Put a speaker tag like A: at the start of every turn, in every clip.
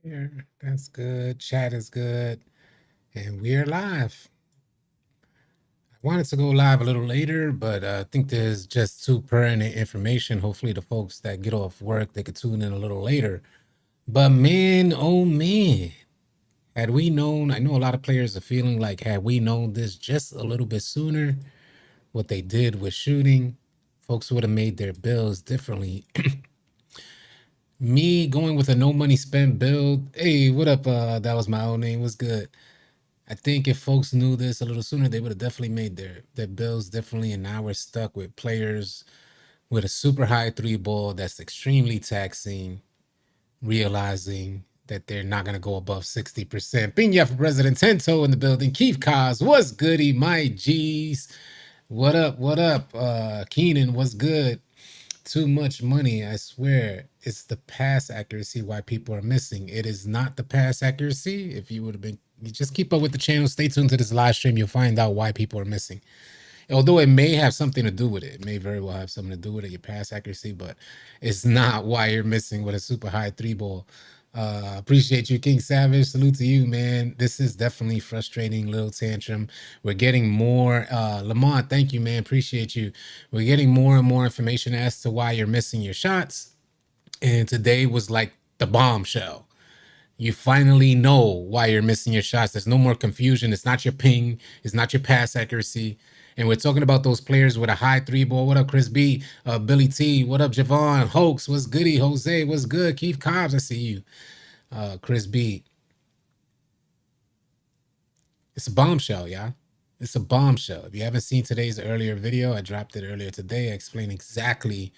A: Here, that's good. Chat is good. And we're live. I wanted to go live a little later, but I think there's just too pertinent information. Hopefully, the folks that get off work, they could tune in a little later. But man, oh man, had we known, I know a lot of players are feeling like, had we known this just a little bit sooner, what they did with shooting, folks would have made their bills differently. Me going with a no money spent build. Hey, what up? That was my own name. What's good? I think if folks knew this a little sooner, they would have definitely made their bills differently. And now we're stuck with players with a super high three ball that's extremely taxing, realizing that they're not going to go above 60%. Pinya for President Tento in the building. Keith Cos, what's goody? My G's. What up? What up? Keenan, what's good? Too much money, I swear. It's the pass accuracy why people are missing. It is not the pass accuracy. If you would have been, you just keep up with the channel, stay tuned to this live stream, you'll find out why people are missing. Although it may have something to do with it. It may very well have something to do with it, your pass accuracy, but it's not why you're missing with a super high three ball. Appreciate you, King Savage. Salute to you, man. This is definitely frustrating little tantrum. We're getting more. Lamont, thank you, man. Appreciate you. We're getting more and more information as to why you're missing your shots. And today was like the bombshell. You finally know why you're missing your shots. There's no more confusion. It's not your ping. It's not your pass accuracy. And we're talking about those players with a high three ball. What up, Chris B? Billy T. What up, Javon? Hoax. What's goody? Jose. What's good? Keith Cobbs. I see you. Chris B. It's a bombshell, yeah. It's a bombshell. If you haven't seen today's earlier video, I dropped it earlier today. I explained exactly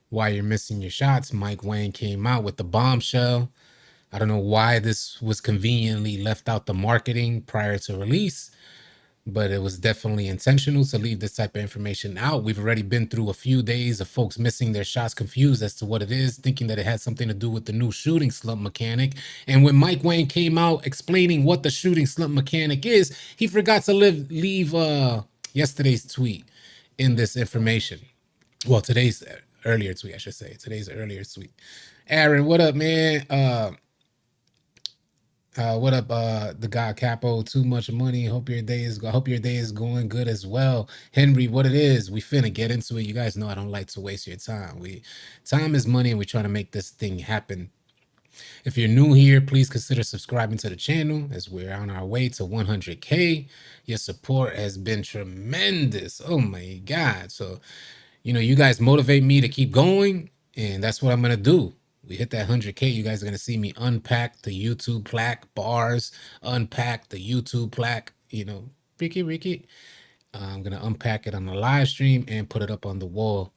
A: why you're missing your shots. Mike Wang came out with the bombshell. I don't know why this was conveniently left out the marketing prior to release, but it was definitely intentional to leave this type of information out. We've already been through a few days of folks missing their shots, confused as to what it is, thinking that it had something to do with the new shooting slump mechanic. And when Mike Wang came out explaining what the shooting slump mechanic is, he forgot to leave yesterday's tweet in this information. Well, today's earlier tweet, I should say. Today's earlier tweet. Aaron, what up, man? What up, the guy Capo? Too much money. Hope your day is going good as well. Henry, what it is? We finna get into it. You guys know I don't like to waste your time. Time is money, and we're trying to make this thing happen. If you're new here, please consider subscribing to the channel as we're on our way to 100K. Your support has been tremendous. Oh my God! So, you guys motivate me to keep going, and that's what I'm gonna do. We hit that 100K, you guys are going to see me unpack the YouTube plaque bars, unpack the YouTube plaque, Ricky. I'm going to unpack it on the live stream and put it up on the wall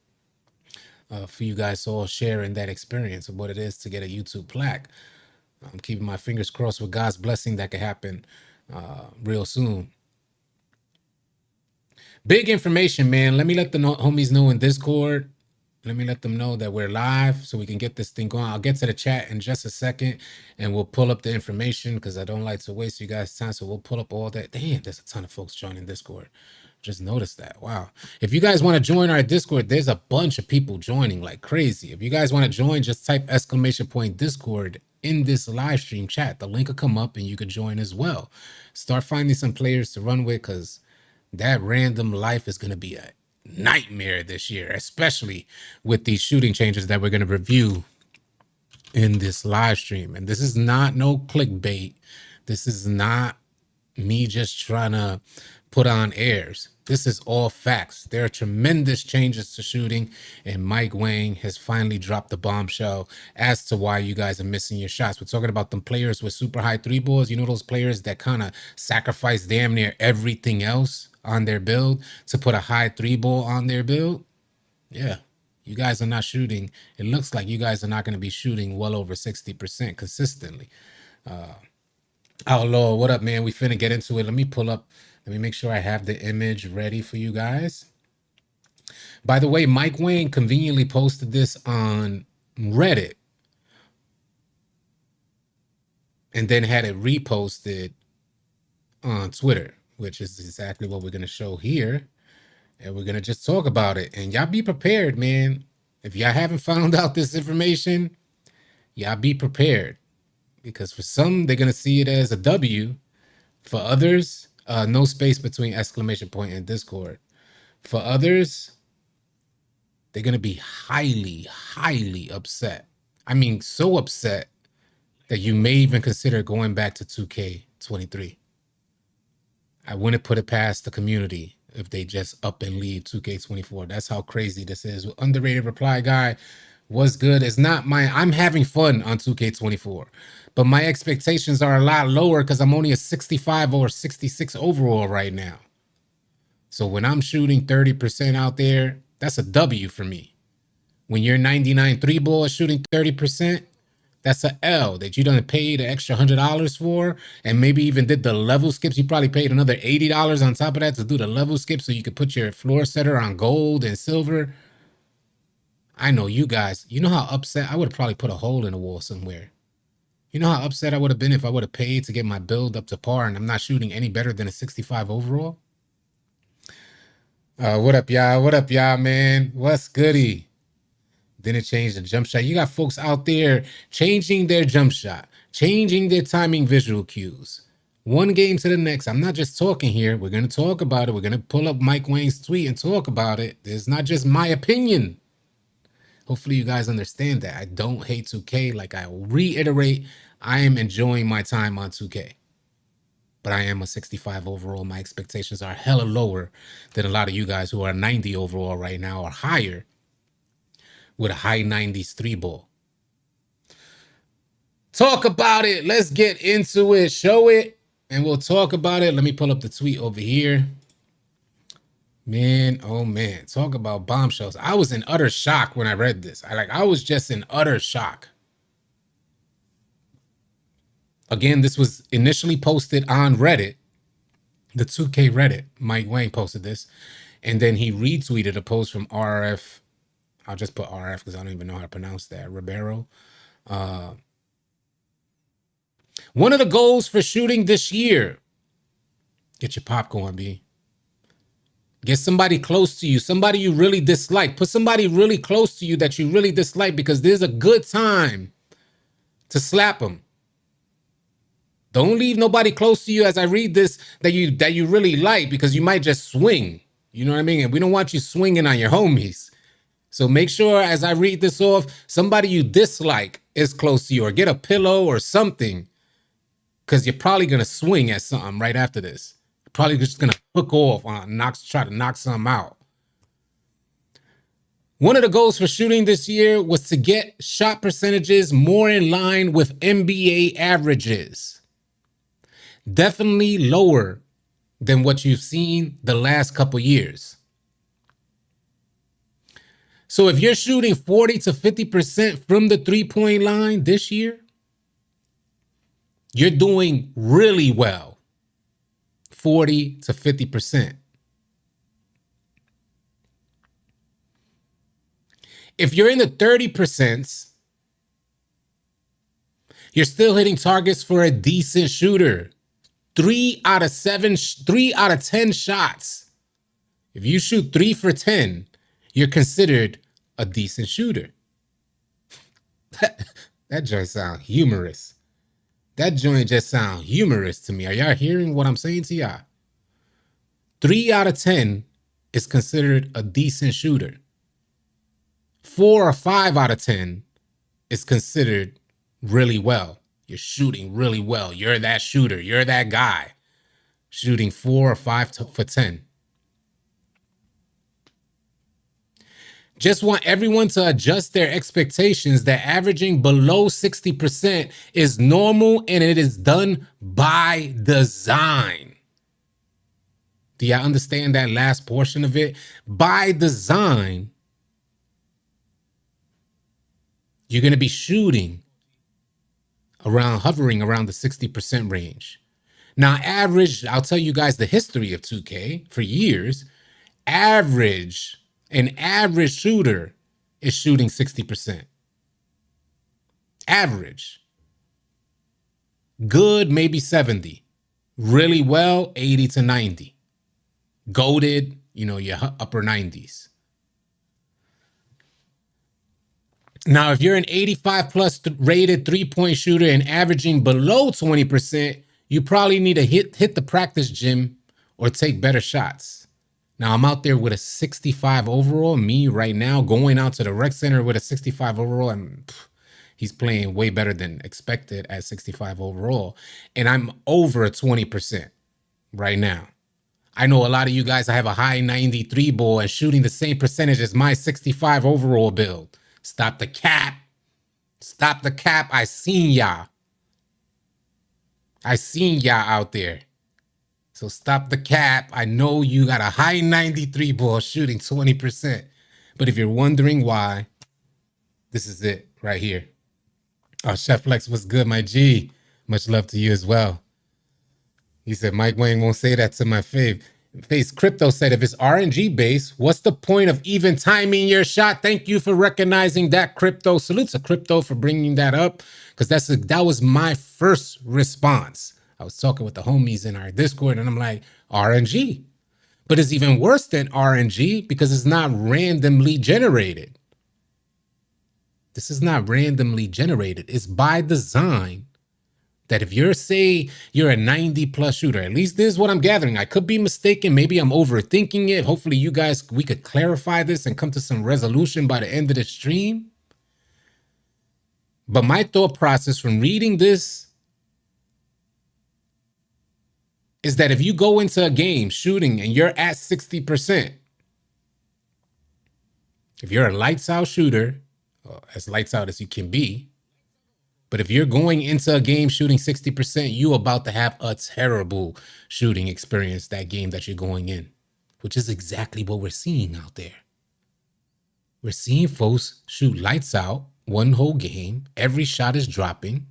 A: for you guys to all share in that experience of what it is to get a YouTube plaque. I'm keeping my fingers crossed with God's blessing that could happen real soon. Big information, man. Let me let the homies know in Discord. Let me let them know that we're live so we can get this thing going. I'll get to the chat in just a second and we'll pull up the information because I don't like to waste you guys' time. So we'll pull up all that. Damn, there's a ton of folks joining Discord. Just noticed that. Wow. If you guys want to join our Discord, there's a bunch of people joining like crazy. If you guys want to join, just type !Discord in this live stream chat. The link will come up and you can join as well. Start finding some players to run with because that random life is going to be a nightmare this year, especially with these shooting changes that we're going to review in this live stream. And this is not no clickbait. This is not me just trying to put on airs. This is all facts. There are tremendous changes to shooting, and Mike Wang has finally dropped the bombshell as to why you guys are missing your shots. We're talking about them players with super high three balls. You know, those players that kind of sacrifice damn near everything else on their build to put a high three ball on their build. Yeah, you guys are not shooting. It looks like you guys are not going to be shooting well over 60% consistently. Outlaw, what up, man? We finna get into it. Let me make sure I have the image ready for you guys. By the way, Mike Wang conveniently posted this on Reddit and then had it reposted on Twitter, which is exactly what we're going to show here. And we're going to just talk about it. And y'all be prepared, man. If y'all haven't found out this information, y'all be prepared. because for some, they're going to see it as a W. For others, no space between exclamation point and Discord. For others, they're going to be highly, highly upset. I mean, so upset that you may even consider going back to 2K23. I wouldn't put it past the community if they just up and leave 2K24. That's how crazy this is. Underrated reply guy, what's good? It's not I'm having fun on 2K24, but my expectations are a lot lower because I'm only a 65 or 66 overall right now. So when I'm shooting 30% out there, that's a W for me. When you're 99 three ball shooting 30%, that's an L that you done paid an extra $100 for, and maybe even did the level skips. You probably paid another $80 on top of that to do the level skip so you could put your floor setter on gold and silver. I know you guys, you know how upset I would have probably put a hole in the wall somewhere. You know how upset I would have been if I would have paid to get my build up to par and I'm not shooting any better than a 65 overall? What up, y'all? What up, y'all, man? What's goody? Didn't change the jump shot. You got folks out there changing their jump shot, changing their timing visual cues. One game to the next. I'm not just talking here. We're going to talk about it. We're going to pull up Mike Wang's tweet and talk about it. It's not just my opinion. Hopefully you guys understand that. I don't hate 2K. Like I will reiterate, I am enjoying my time on 2K. But I am a 65 overall. My expectations are hella lower than a lot of you guys who are 90 overall right now or higher with a high 90s three ball. Talk about it. Let's get into it. Show it, and we'll talk about it. Let me pull up the tweet over here. Man, oh man. Talk about bombshells. I was in utter shock when I read this. I was just in utter shock. Again, this was initially posted on Reddit, the 2K Reddit. Mike Wang posted this, and then he retweeted a post from RF. I'll just put RF because I don't even know how to pronounce that. Ribeiro. One of the goals for shooting this year. Get your popcorn, B. Get somebody close to you, somebody you really dislike. Put somebody really close to you that you really dislike because there's a good time to slap them. Don't leave nobody close to you as I read this that you really like because you might just swing. You know what I mean? And we don't want you swinging on your homies. So make sure as I read this off, somebody you dislike is close to you or get a pillow or something because you're probably going to swing at something right after this. You're probably just going to hook off on try to knock something out. One of the goals for shooting this year was to get shot percentages more in line with NBA averages. Definitely lower than what you've seen the last couple years. So if you're shooting 40 to 50% from the three-point line this year, you're doing really well. 40 to 50%. If you're in the 30%, you're still hitting targets for a decent shooter. 3 out of 10 shots. If you shoot 3 for 10, you're considered a decent shooter. That joint sound humorous. That joint just sound humorous to me. Are y'all hearing what I'm saying to y'all? 3 out of 10 is considered a decent shooter. 4 or 5 out of 10 is considered really well. You're shooting really well. You're that shooter. You're that guy. Shooting 4 or 5 for 10. Just want everyone to adjust their expectations that averaging below 60% is normal and it is done by design. Do y'all understand that last portion of it? By design, you're going to be shooting hovering around the 60% range. Now, average, I'll tell you guys the history of 2K for years. An average shooter is shooting 60%. Average. Good, maybe 70. Really well, 80 to 90. Goated, your upper 90s. Now, if you're an 85 plus rated 3-point shooter and averaging below 20%, you probably need to hit the practice gym or take better shots. Now, I'm out there with a 65 overall. Me right now going out to the rec center with a 65 overall, and he's playing way better than expected at 65 overall. And I'm over 20% right now. I know a lot of you guys, I have a high 93 ball and shooting the same percentage as my 65 overall build. Stop the cap. Stop the cap. I seen y'all. I seen y'all out there. So stop the cap. I know you got a high 93 ball shooting 20%. But if you're wondering why, this is it right here. Oh, Chef Lex, what's good, my G? Much love to you as well. He said, Mike Wang won't say that to my fave. Face Crypto said, if it's RNG based, what's the point of even timing your shot? Thank you for recognizing that, Crypto. Salute to Crypto for bringing that up, because that was my first response. I was talking with the homies in our Discord, and I'm like, RNG. But it's even worse than RNG because it's not randomly generated. This is not randomly generated. It's by design. That if you're a 90 plus shooter, at least this is what I'm gathering. I could be mistaken. Maybe I'm overthinking it. Hopefully you guys, we could clarify this and come to some resolution by the end of the stream. But my thought process from reading this is that if you go into a game shooting and you're at 60%, if you're a lights out shooter, as lights out as you can be, but if you're going into a game shooting 60%, you about to have a terrible shooting experience that game that you're going in, which is exactly what we're seeing out there. We're seeing folks shoot lights out one whole game. Every shot is dropping.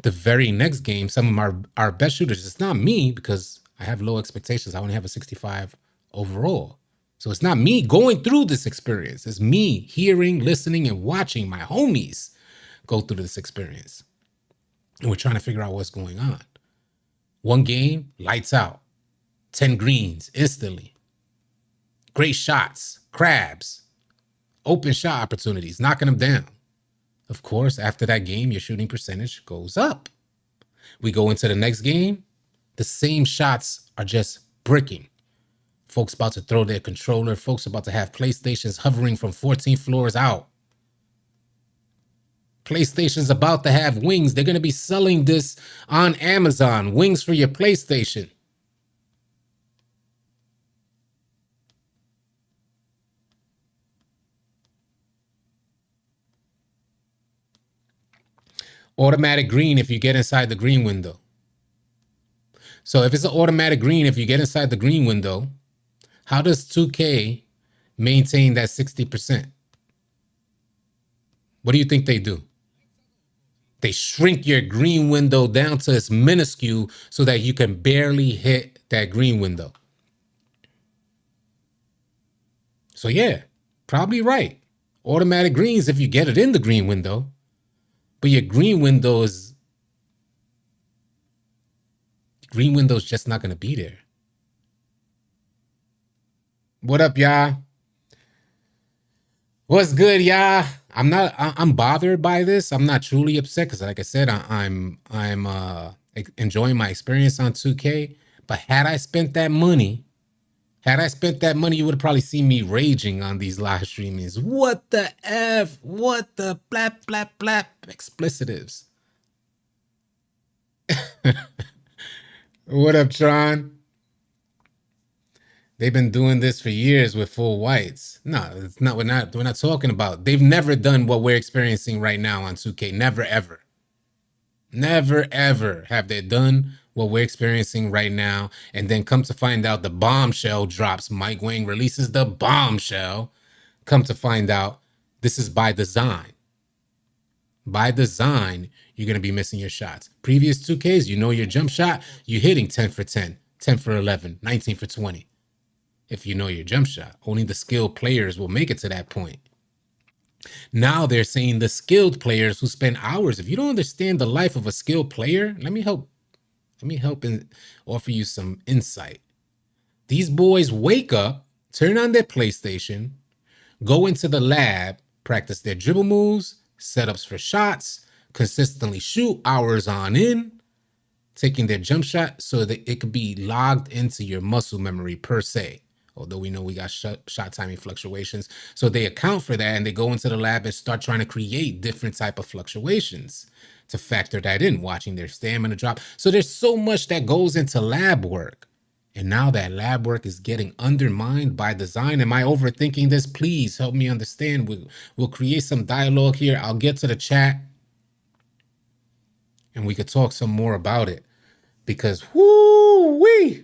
A: The very next game, some of our best shooters, it's not me because I have low expectations. I only have a 65 overall. So it's not me going through this experience. It's me hearing, listening, and watching my homies go through this experience. And we're trying to figure out what's going on. One game, lights out. 10 greens instantly. Great shots, crabs, open shot opportunities, knocking them down. Of course, after that game, your shooting percentage goes up. We go into the next game, the same shots are just bricking. Folks about to throw their controller, folks about to have PlayStations hovering from 14 floors out. PlayStation's about to have wings. They're going to be selling this on Amazon. Wings for your PlayStation. Automatic green if you get inside the green window. So if it's an automatic green, if you get inside the green window, how does 2K maintain that 60%? What do you think they do? They shrink your green window down to its minuscule so that you can barely hit that green window. So yeah, probably right. Automatic greens if you get it in the green window, but your green window is just not going to be there. What up, y'all? What's good, y'all? I'm bothered by this. I'm not truly upset because, like I said, I'm enjoying my experience on 2K. But had I spent that money, you would have probably seen me raging on these live streamings. What the F? What the blap, blap, blap? Explicitives. What up, Tron? They've been doing this for years with full whites. No, it's not. We're not talking about. They've never done what we're experiencing right now on 2K. Never, ever. Never, ever have they done what we're experiencing right now. And then come to find out the bombshell drops. Mike Wang releases the bombshell. Come to find out this is by design. By design, you're going to be missing your shots. Previous 2Ks, you know your jump shot, you're hitting 10 for 10, 10 for 11, 19 for 20. If you know your jump shot, only the skilled players will make it to that point. Now they're saying the skilled players who spend hours. If you don't understand the life of a skilled player, let me help and offer you some insight. These boys wake up, turn on their PlayStation, go into the lab, practice their dribble moves, setups for shots, consistently shoot hours on end, taking their jump shot so that it could be logged into your muscle memory per se. Although we know we got shot timing fluctuations. So they account for that and they go into the lab and start trying to create different type of fluctuations to factor that in, watching their stamina drop. So there's so much that goes into lab work. And now that lab work is getting undermined by design. Am I overthinking this? Please help me understand. We'll create some dialogue here. I'll get to the chat and we could talk some more about it. Because whoo-wee.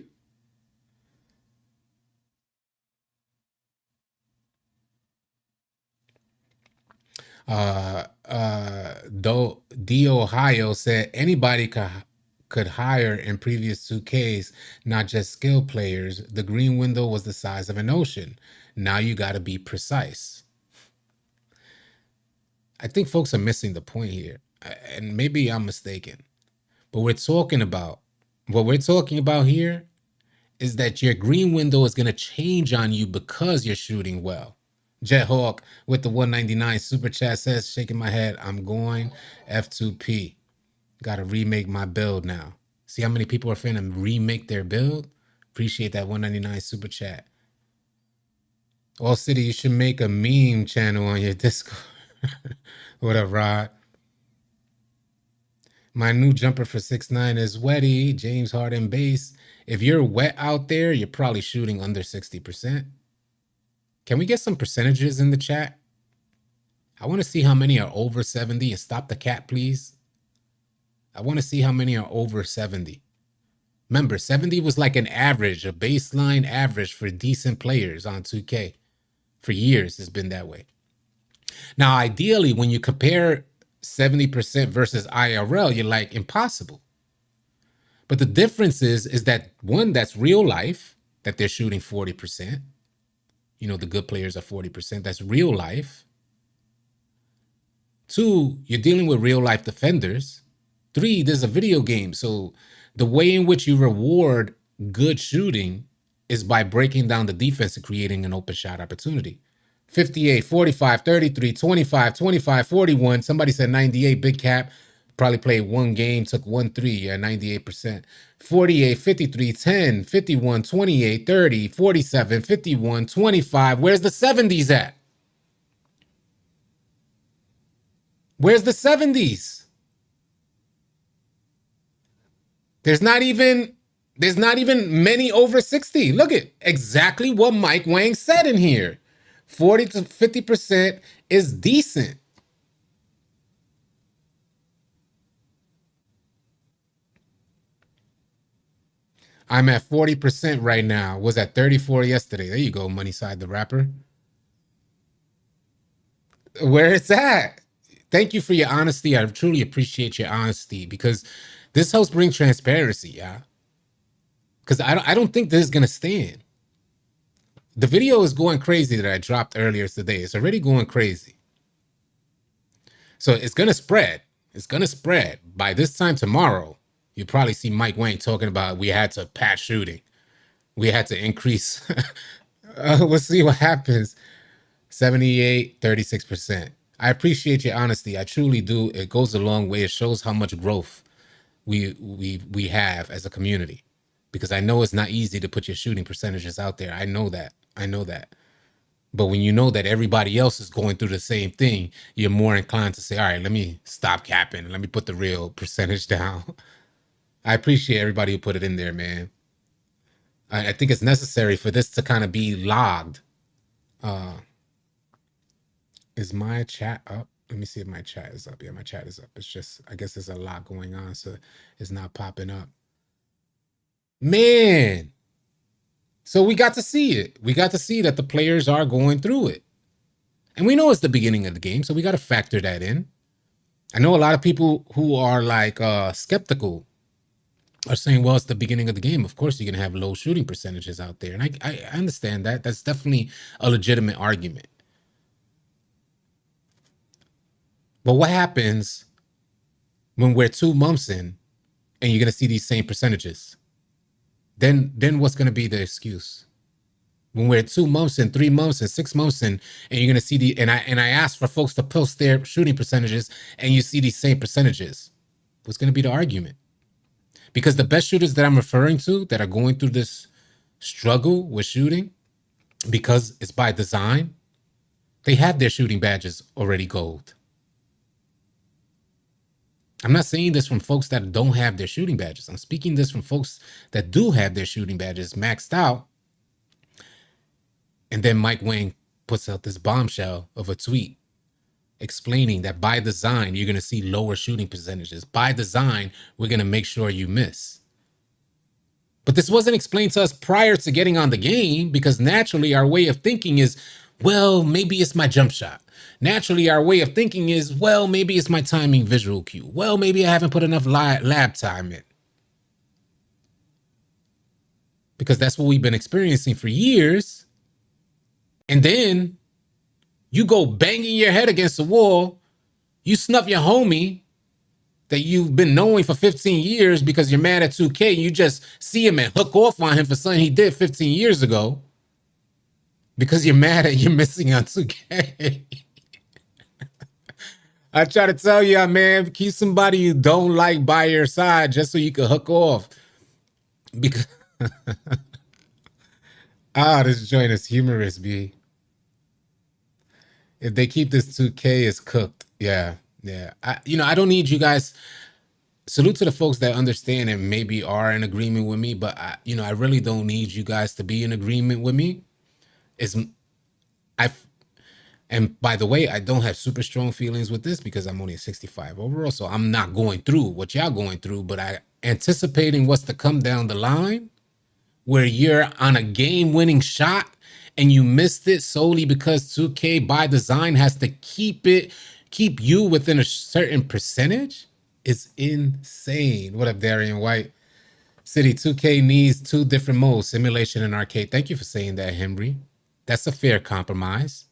A: D Ohio said anybody could hire in previous 2Ks, not just skilled players. The green window was the size of an ocean. Now you got to be precise. I think folks are missing the point here, and maybe I'm mistaken. But what we're talking about here is that your green window is going to change on you because you're shooting well. Jet Hawk with the 199 super chat says, shaking my head, I'm going F2P. Got to remake my build now. See how many people are finna remake their build? Appreciate that 199 super chat. All City, you should make a meme channel on your Discord. What up, Rod? My new jumper for 6'9" is Wetty, James Harden base. If you're wet out there, you're probably shooting under 60%. Can we get some percentages in the chat? I want to see how many are over 70 and stop the cat, please. I want to see how many are over 70. Remember, 70 was like an average, a baseline average for decent players on 2K. For years, it's been that way. Now, ideally, when you compare 70% versus IRL, you're like, impossible. But the difference is that one, that's real life, that they're shooting 40%. You know, the good players are 40%. That's real life. 2, you're dealing with real life defenders. 3, there's a video game. So the way in which you reward good shooting is by breaking down the defense and creating an open shot opportunity. 58, 45, 33, 25, 25, 41. Somebody said 98, big cap. Probably played one game, took 1-3, yeah, 98%. 48, 53, 10, 51, 28, 30, 47, 51, 25. Where's the 70s at? Where's the 70s? There's not even many over 60. Look at exactly what Mike Wang said in here. 40 to 50% is decent. I'm at 40% right now. Was at 34 yesterday. There you go, Moneyside the rapper. Where it's at. Thank you for your honesty. I truly appreciate your honesty because this helps bring transparency, yeah. Because I don't think this is gonna stand. The video is going crazy that I dropped earlier today. It's already going crazy. So it's gonna spread. It's gonna spread. By this time tomorrow, you'll probably see Mike Wang talking about we had to patch shooting. We had to increase. We'll see what happens. 78, 36%. I appreciate your honesty. I truly do. It goes a long way. It shows how much growth we have as a community. Because I know it's not easy to put your shooting percentages out there. I know that. I know that. But when you know that everybody else is going through the same thing, you're more inclined to say, all right, let me stop capping. Let me put the real percentage down. I appreciate everybody who put it in there, man. I think it's necessary for this to kind of be logged. Is my chat up? Let me see if my chat is up. Yeah, my chat is up. It's just, I guess there's a lot going on, so it's not popping up. Man. So we got to see it. We got to see that the players are going through it. And we know it's the beginning of the game, so we got to factor that in. I know a lot of people who are like skeptical are saying, well, it's the beginning of the game. Of course, you're going to have low shooting percentages out there. And I understand that. That's definitely a legitimate argument. But what happens when we're 2 months in and you're going to see these same percentages? Then what's going to be the excuse? When we're 2 months and 3 months and 6 months and you're gonna see I asked for folks to post their shooting percentages and you see these same percentages. What's gonna be the argument? Because the best shooters that I'm referring to that are going through this struggle with shooting, because it's by design, they have their shooting badges already gold. I'm not saying this from folks that don't have their shooting badges. I'm speaking this from folks that do have their shooting badges maxed out. And then Mike Wang puts out this bombshell of a tweet explaining that by design, you're going to see lower shooting percentages. By design, we're going to make sure you miss. But this wasn't explained to us prior to getting on the game, because naturally our way of thinking is, well, maybe it's my jump shot. Naturally, our way of thinking is, well, maybe it's my timing visual cue. Well, maybe I haven't put enough lab time in. Because that's what we've been experiencing for years. And then you go banging your head against the wall. You snuff your homie that you've been knowing for 15 years because you're mad at 2K. You just see him and hook off on him for something he did 15 years ago because you're mad at you're missing on 2K. I try to tell you, man, keep somebody you don't like by your side just so you can hook off. Because this joint is humorous, B. If they keep this 2K, it's cooked. Yeah. I don't need you guys. Salute to the folks that understand and maybe are in agreement with me, but I really don't need you guys to be in agreement with me. And by the way, I don't have super strong feelings with this because I'm only a 65 overall, so I'm not going through what y'all going through, but I anticipating what's to come down the line where you're on a game-winning shot and you missed it solely because 2K by design has to keep you within a certain percentage is insane. What up, Darian White? City 2K needs 2 different modes, simulation and arcade. Thank you for saying that, Henry. That's a fair compromise.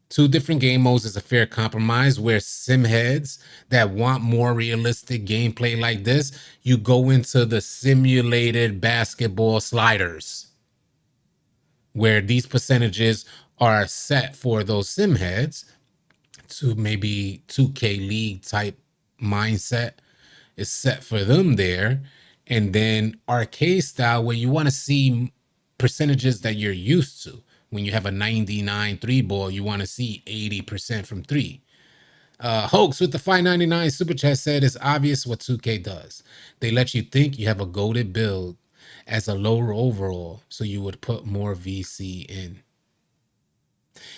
A: 2 different game modes is a fair compromise where sim heads that want more realistic gameplay like this, you go into the simulated basketball sliders where these percentages are set for those sim heads to maybe 2K League type mindset is set for them there. And then arcade style where you want to see percentages that you're used to. When you have a 99 3 ball, you want to see 80% from 3. Hoax with the 599 super chat said it's obvious what 2K does. They let you think you have a goated build as a lower overall, so you would put more VC in.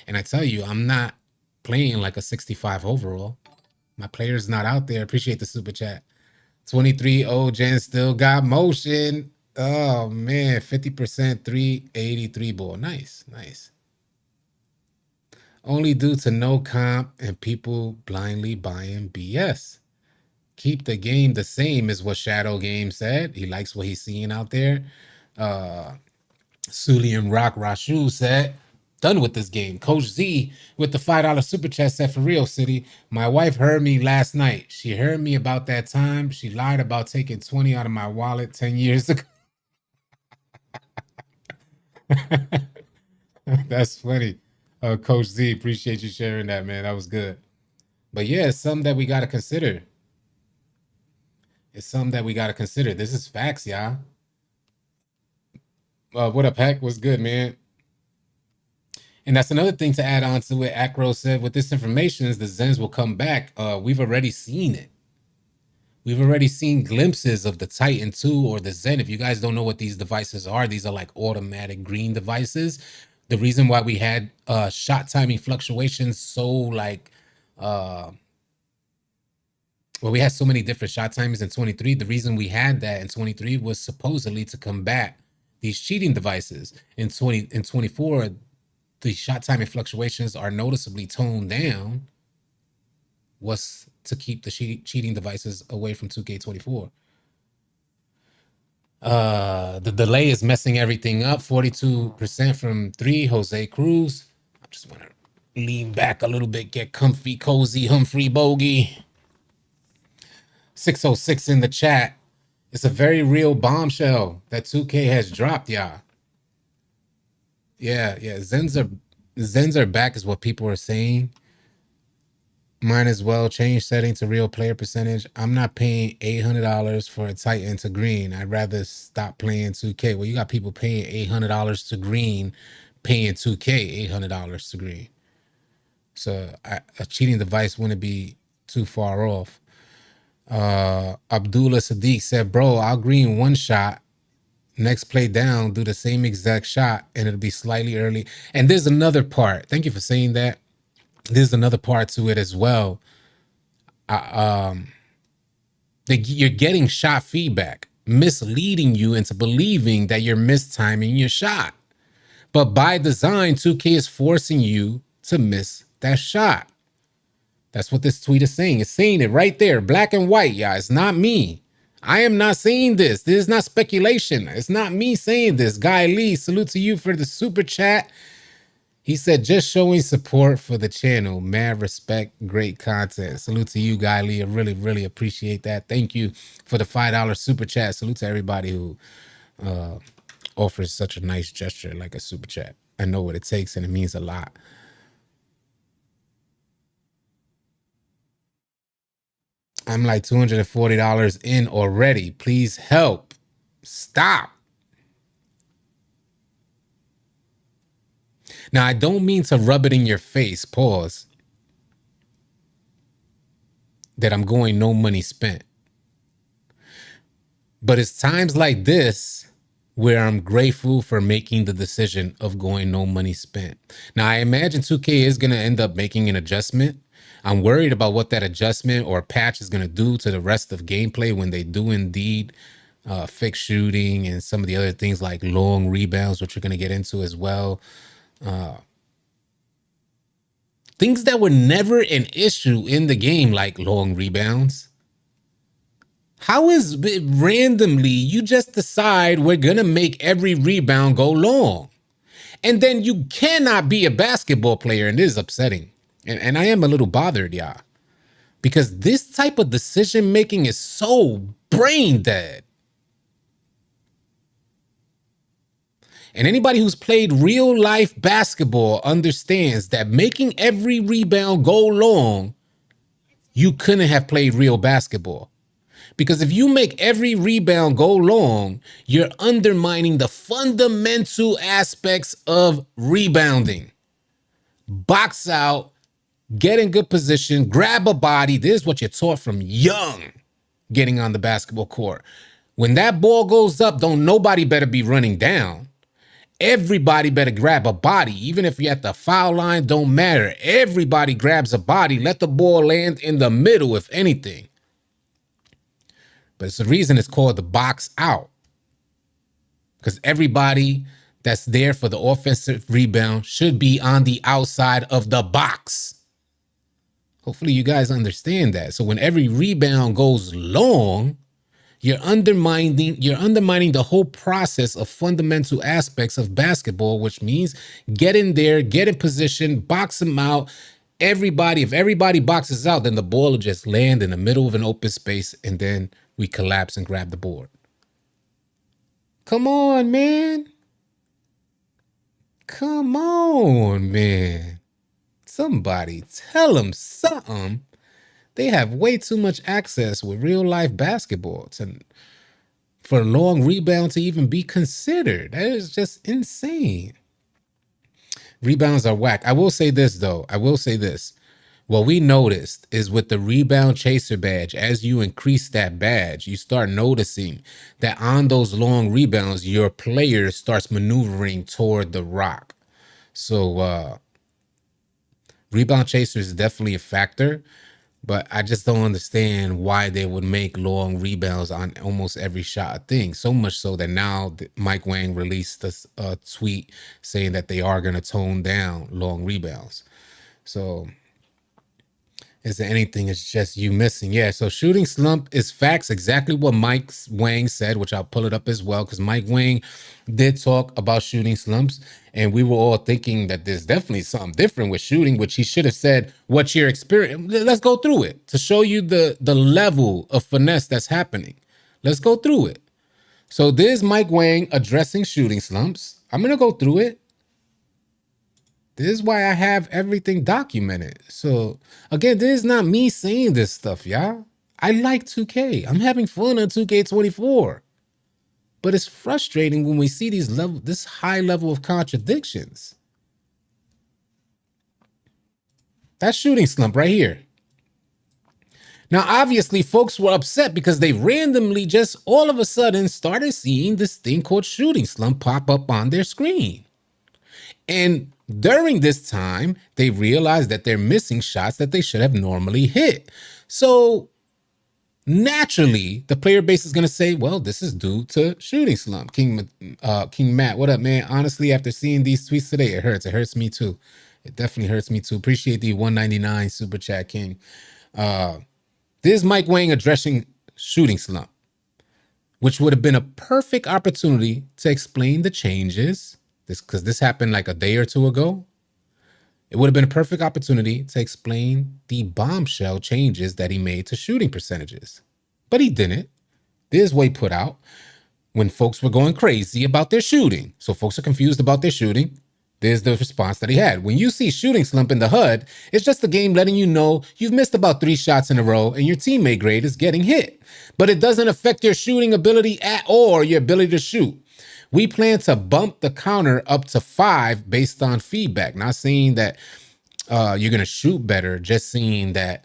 A: And I tell you, I'm not playing like a 65 overall. My player's not out there. Appreciate the super chat. 23 Jen still got motion. Oh man, 50% 383 ball. Nice. Only due to no comp and people blindly buying BS. Keep the game the same is what Shadow Game said. He likes what he's seeing out there. Sulian Rock Rashu said, done with this game. Coach Z with the $5 super chat said, for real, City. My wife heard me last night. She heard me about that time. She lied about taking 20 out of my wallet 10 years ago. That's funny. Coach Z, appreciate you sharing that, man. That was good. But yeah, it's something that we got to consider. This is facts, y'all. What up, Heck? What's good, man? And that's another thing to add on to what Acro said. With this information is the Zens will come back. We've already seen it. We've already seen glimpses of the Titan 2 or the Zen. If you guys don't know what these devices are, these are like automatic green devices. The reason why we had shot timing fluctuations we had so many different shot timings in 23. The reason we had that in 23 was supposedly to combat these cheating devices. In 24, the shot timing fluctuations are noticeably toned down. Was to keep the cheating devices away from 2K24. The delay is messing everything up. 42% from 3. Jose Cruz. I just want to lean back a little bit, get comfy, cozy, Humphrey Bogey. 606 in the chat. It's a very real bombshell that 2K has dropped, y'all. Yeah, yeah. Zens are back is what people are saying. Might as well change setting to real player percentage. I'm not paying $800 for a Titan to green. I'd rather stop playing 2K. Well, you got people paying $800 to green, paying 2K $800 to green. So a cheating device wouldn't be too far off. Abdullah Sadiq said, "Bro, I'll green one shot. Next play down, do the same exact shot, and it'll be slightly early." And there's another part. Thank you for saying that. There's another part to it as well. You're getting shot feedback, misleading you into believing that you're mistiming your shot. But by design, 2K is forcing you to miss that shot. That's what this tweet is saying. It's saying it right there, black and white, y'all. It's not me. I am not saying this. This is not speculation. It's not me saying this. Guy Lee, salute to you for the super chat. He said, just showing support for the channel. Mad respect, great content. Salute to you, Guy Lee. I really, really appreciate that. Thank you for the $5 super chat. Salute to everybody who offers such a nice gesture like a super chat. I know what it takes and it means a lot. I'm like $240 in already. Please help. Stop. Now, I don't mean to rub it in your face, pause, that I'm going no money spent. But it's times like this where I'm grateful for making the decision of going no money spent. Now, I imagine 2K is going to end up making an adjustment. I'm worried about what that adjustment or patch is going to do to the rest of gameplay when they do indeed fix shooting and some of the other things like long rebounds, which we're going to get into as well. Things that were never an issue in the game, like long rebounds. How is it randomly you just decide we're going to make every rebound go long? And then you cannot be a basketball player, and it is upsetting. And I am a little bothered, y'all. Because this type of decision making is so brain dead. And anybody who's played real life basketball understands that making every rebound go long, you couldn't have played real basketball. Because if you make every rebound go long, you're undermining the fundamental aspects of rebounding. Box out, get in good position, grab a body. This is what you're taught from young, getting on the basketball court. When that ball goes up, don't nobody better be running down. Everybody better grab a body. Even if you're at the foul line, don't matter. Everybody grabs a body. Let the ball land in the middle, if anything. But it's the reason it's called the box out. Because everybody that's there for the offensive rebound should be on the outside of the box. Hopefully you guys understand that. So when every rebound goes long, you're undermining the whole process of fundamental aspects of basketball, which means get in there, get in position, box them out. If everybody boxes out, then the ball will just land in the middle of an open space, and then we collapse and grab the board. Come on, man. Come on, man. Somebody tell them something. They have way too much access with real life basketball for a long rebound to even be considered. That is just insane. Rebounds are whack. I will say this, though. What we noticed is with the rebound chaser badge, as you increase that badge, you start noticing that on those long rebounds, your player starts maneuvering toward the rock. So rebound chaser is definitely a factor, but I just don't understand why they would make long rebounds on almost every shot a thing. So much so that now Mike Wang released a tweet saying that they are going to tone down long rebounds. So is there anything? It's just you missing. Yeah, so shooting slump is facts. Exactly what Mike Wang said, which I'll pull it up as well, because Mike Wang did talk about shooting slumps, and we were all thinking that there's definitely something different with shooting, which he should have said, what's your experience? Let's go through it to show you the level of finesse that's happening. Let's go through it. So there's Mike Wang addressing shooting slumps. I'm going to go through it. This is why I have everything documented. So again, this is not me saying this stuff, y'all. I like 2K. I'm having fun on 2K24. But it's frustrating when we see this high level of contradictions. That shooting slump right here. Now, obviously, folks were upset because they randomly just all of a sudden started seeing this thing called shooting slump pop up on their screen. And during this time, they realized that they're missing shots that they should have normally hit. So naturally, the player base is going to say, well, this is due to shooting slump. King Matt, what up, man? Honestly, after seeing these tweets today, it hurts. It hurts me too. It definitely hurts me too. Appreciate the 199 super chat, King. This is Mike Wang addressing shooting slump, which would have been a perfect opportunity to explain the changes. Because this happened like a day or two ago. It would have been a perfect opportunity to explain the bombshell changes that he made to shooting percentages. But he didn't. This is what he put out when folks were going crazy about their shooting. So folks are confused about their shooting. There's the response that he had. When you see shooting slump in the HUD, it's just the game letting you know you've missed about 3 shots in a row and your teammate grade is getting hit. But it doesn't affect your shooting ability at all or your ability to shoot. We plan to bump the counter up to 5 based on feedback. Not saying that you're going to shoot better, just saying that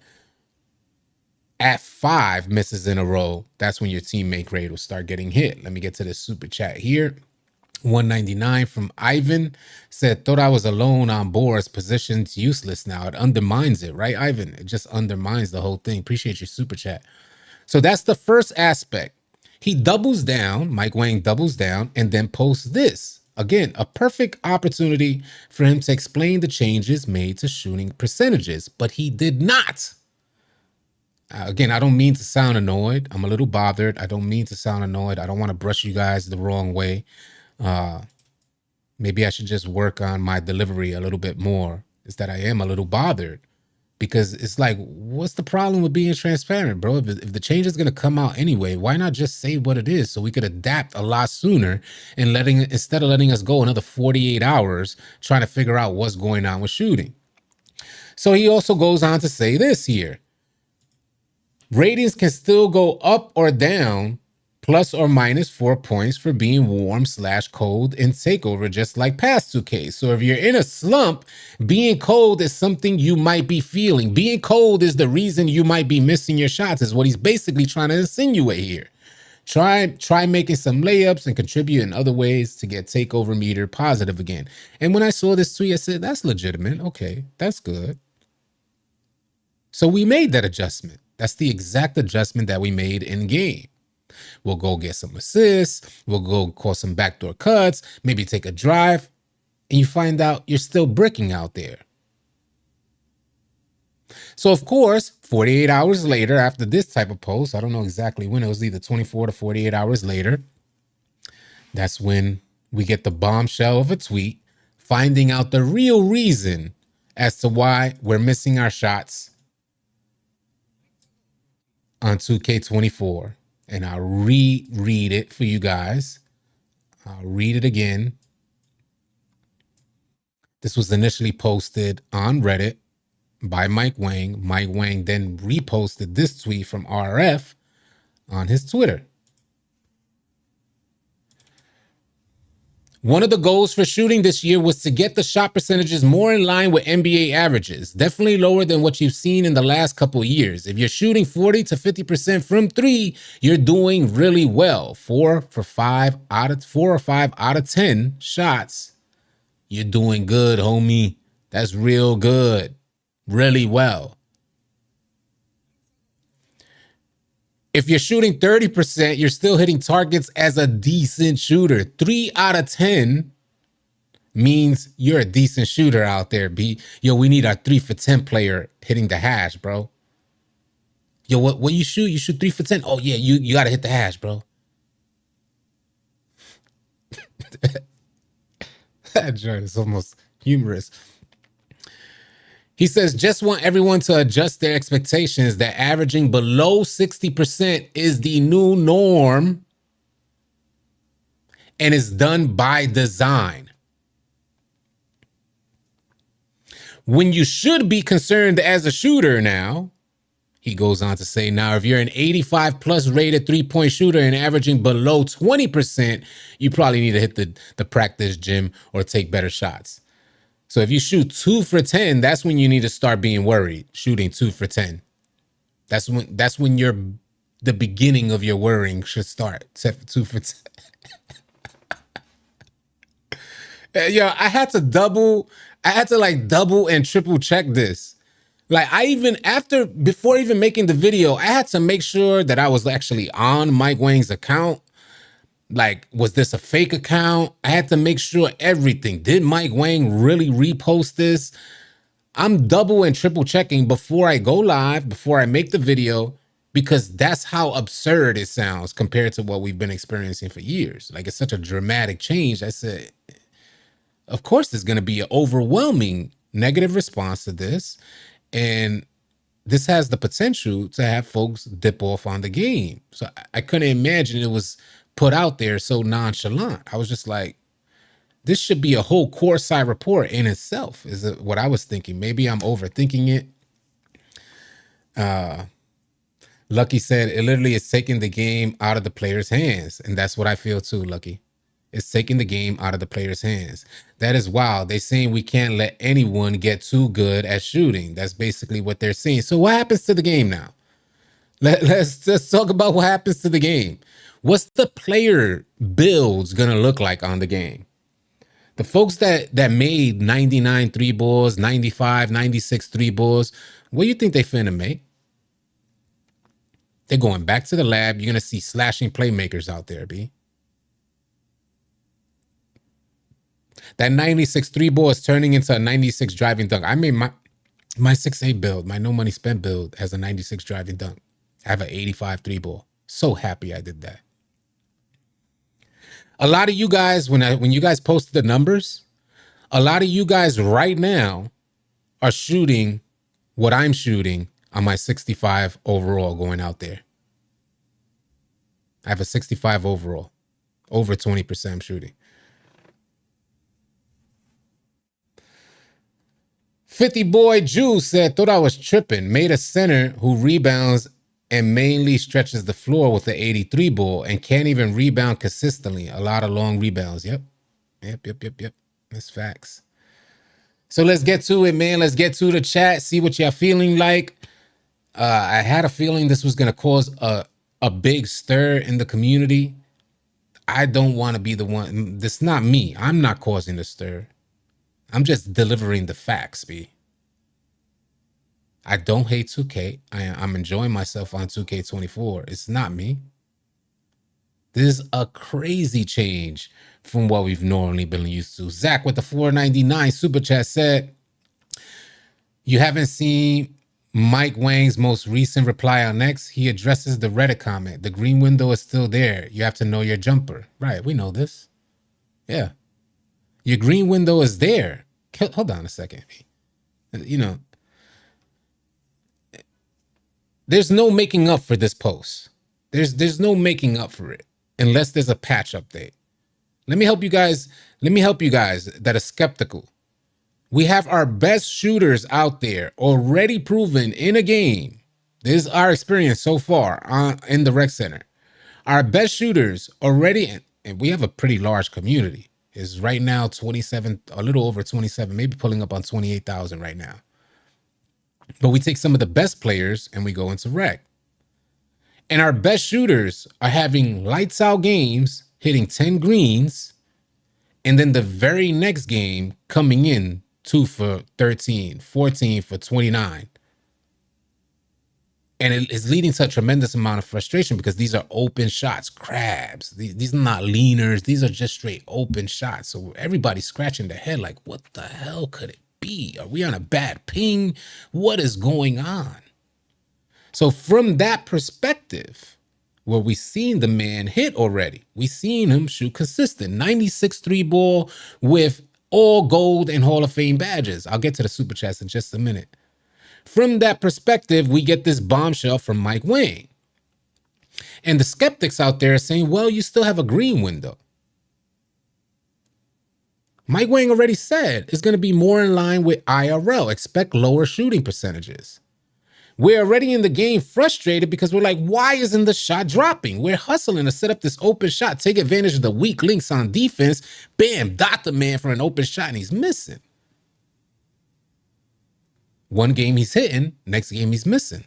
A: at 5 misses in a row, that's when your teammate grade will start getting hit. Let me get to this super chat here. 199 from Ivan said, thought I was alone on boards. Position's useless now. It undermines it, right, Ivan? It just undermines the whole thing. Appreciate your super chat. So that's the first aspect. He doubles down, Mike Wang doubles down, and then posts this. Again, a perfect opportunity for him to explain the changes made to shooting percentages, but he did not. Again, I don't mean to sound annoyed. I'm a little bothered. I don't mean to sound annoyed. I don't want to brush you guys the wrong way. Maybe I should just work on my delivery a little bit more. Is that I am a little bothered because it's like, what's the problem with being transparent, bro? If the change is going to come out anyway, why not just say what it is so we could adapt a lot sooner and instead of letting us go another 48 hours trying to figure out what's going on with shooting. So he also goes on to say this here. Ratings can still go up or down plus or minus 4 points for being warm/cold in takeover, just like past 2K. So if you're in a slump, being cold is something you might be feeling. Being cold is the reason you might be missing your shots, is what he's basically trying to insinuate here. Try making some layups and contribute in other ways to get takeover meter positive again. And when I saw this tweet, I said, that's legitimate. Okay, that's good. So we made that adjustment. That's the exact adjustment that we made in game. We'll go get some assists. We'll go call some backdoor cuts, maybe take a drive, and you find out you're still bricking out there. So, of course, 48 hours later, after this type of post, I don't know exactly when, it was either 24 to 48 hours later, that's when we get the bombshell of a tweet, finding out the real reason as to why we're missing our shots on 2K24. And I'll reread it for you guys. I'll read it again. This was initially posted on Reddit by Mike Wang. Mike Wang then reposted this tweet from RF on his Twitter. One of the goals for shooting this year was to get the shot percentages more in line with NBA averages, definitely lower than what you've seen in the last couple of years. If you're shooting 40 to 50% from 3, you're doing really well. 4 or 5 out of 10 shots, you're doing good, homie. That's real good. Really well. If you're shooting 30%, you're still hitting targets as a decent shooter. 3 out of 10 means you're a decent shooter out there, B. Yo, we need our 3 for 10 player hitting the hash, bro. Yo, what you shoot? You shoot 3 for 10? Oh, yeah, you got to hit the hash, bro. That joint is almost humorous. He says, just want everyone to adjust their expectations that averaging below 60% is the new norm and is done by design. When you should be concerned as a shooter now, he goes on to say, now, if you're an 85 plus rated 3-point shooter and averaging below 20%, you probably need to hit the practice gym or take better shots. So if you shoot 2 for 10, that's when you need to start being worried, shooting 2 for 10. That's when the beginning of your worrying should start. 2 for 10. Yo, I had to double and triple check this. Like before even making the video, I had to make sure that I was actually on Mike Wang's account. Like, was this a fake account? I had to make sure everything. Did Mike Wang really repost this? I'm double and triple checking before I go live, before I make the video, because that's how absurd it sounds compared to what we've been experiencing for years. Like, it's such a dramatic change. I said, of course, there's going to be an overwhelming negative response to this. And this has the potential to have folks dip off on the game. So I couldn't imagine it was put out there so nonchalant. I was just like, this should be a whole courtside report in itself, is what I was thinking. Maybe I'm overthinking it. Lucky said, it literally is taking the game out of the player's hands. And that's what I feel too, Lucky. It's taking the game out of the player's hands. That is wild. They're saying we can't let anyone get too good at shooting. That's basically what they're saying. So what happens to the game now? Let's talk about what happens to the game. What's the player builds going to look like on the game? The folks that made 99 3 balls, 95, 96 3 balls, what do you think they finna make? They're going back to the lab. You're going to see slashing playmakers out there, B. That 96 3 ball is turning into a 96 driving dunk. I made my 6'8 build, my no money spent build, has a 96 driving dunk. I have an 85 3 ball. So happy I did that. A lot of you guys, when you guys posted the numbers, a lot of you guys right now are shooting what I'm shooting on my 65 overall going out there. I have a 65 overall, over 20% I'm shooting. 50 Boy Juice said, thought I was tripping. Made a center who rebounds and mainly stretches the floor with the 83 ball and can't even rebound consistently. A lot of long rebounds. Yep. That's facts. So let's get to it, man. Let's get to the chat. See what y'all feeling like. I had a feeling this was going to cause a big stir in the community. I don't want to be the one. This is not me. I'm not causing the stir. I'm just delivering the facts, B. I don't hate 2K. I'm enjoying myself on 2K24. It's not me. This is a crazy change from what we've normally been used to. Zach with the $4.99 super chat said, you haven't seen Mike Wang's most recent reply on X. He addresses the Reddit comment. The green window is still there. You have to know your jumper. Right, we know this. Yeah. Your green window is there. Hold on a second. You know, there's no making up for this post. There's no making up for it unless there's a patch update. Let me help you guys that are skeptical. We have our best shooters out there already proven in a game. This is our experience so far in the rec center. Our best shooters already, and we have a pretty large community, is right now 27, a little over 27, maybe pulling up on 28,000 right now. But we take some of the best players and we go into rec. And our best shooters are having lights out games, hitting 10 greens, and then the very next game coming in 2 for 13, 14 for 29. And it is leading to a tremendous amount of frustration because these are open shots, crabs. These are not leaners. These are just straight open shots. So everybody's scratching their head like, what the hell could it be? Are we on a bad ping? What is going on? So from that perspective, where we seen the man hit already, we seen him shoot consistent, 96 3 ball with all gold and Hall of Fame badges. I'll get to the super chats in just a minute. From that perspective, we get this bombshell from Mike Wang. And the skeptics out there are saying, well, you still have a green window. Mike Wang already said it's going to be more in line with IRL. Expect lower shooting percentages. We're already in the game frustrated because we're like, why isn't the shot dropping? We're hustling to set up this open shot, take advantage of the weak links on defense. Bam, dot the man for an open shot, and he's missing. One game he's hitting, next game he's missing.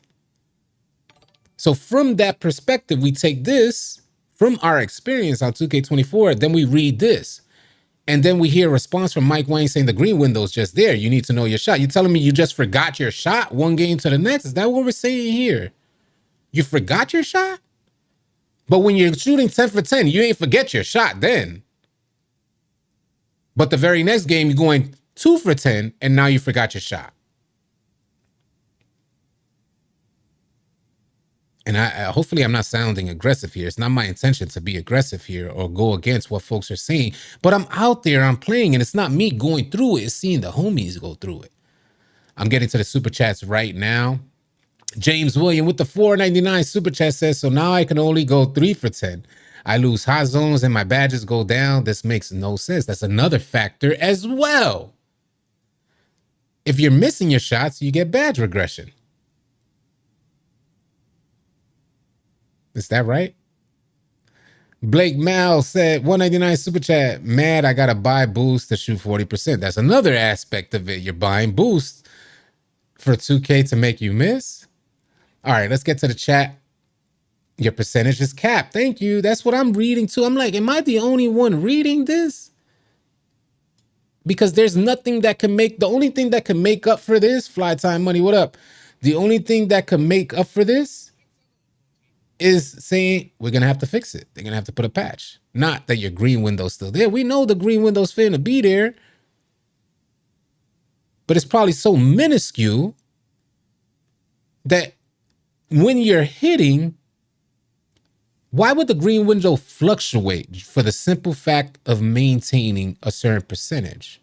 A: So from that perspective, we take this from our experience on 2K24, then we read this. And then we hear a response from Mike Wang saying the green window's just there. You need to know your shot. You're telling me you just forgot your shot one game to the next? Is that what we're saying here? You forgot your shot? But when you're shooting 10 for 10, you ain't forget your shot then. But the very next game, you're going 2 for 10, and now you forgot your shot. And hopefully I'm not sounding aggressive here. It's not my intention to be aggressive here or go against what folks are saying. But I'm out there, I'm playing, and it's not me going through it. It's seeing the homies go through it. I'm getting to the super chats right now. James William with the $4.99 super chat says, so now I can only go 3 for 10. I lose hot zones and my badges go down. This makes no sense. That's another factor as well. If you're missing your shots, you get badge regression. Is that right? Blake Mal said, $1.99 super chat. Mad, I gotta buy boost to shoot 40%. That's another aspect of it. You're buying boost for 2K to make you miss. All right, let's get to the chat. Your percentage is capped. Thank you. That's what I'm reading too. I'm like, am I the only one reading this? Because there's nothing that can make, the only thing that can make up for this, Fly Time Money, what up? The only thing that can make up for this is saying we're going to have to fix it. They're going to have to put a patch. Not that your green window's still there. We know the green window's finna be there. But it's probably so minuscule that when you're hitting, why would the green window fluctuate for the simple fact of maintaining a certain percentage?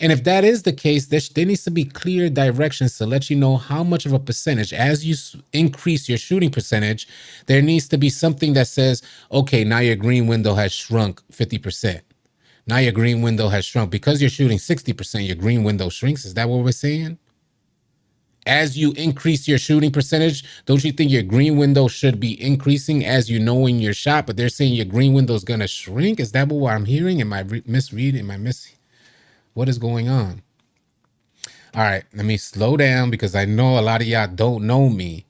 A: And if that is the case, there needs to be clear directions to let you know how much of a percentage. As you increase your shooting percentage, there needs to be something that says, okay, now your green window has shrunk 50%. Now your green window has shrunk. Because you're shooting 60%, your green window shrinks. Is that what we're saying? As you increase your shooting percentage, don't you think your green window should be increasing as you know in your shot? But they're saying your green window is going to shrink. Is that what I'm hearing? Am I misreading? Am I missing? What is going on? All right, let me slow down because I know a lot of y'all don't know me.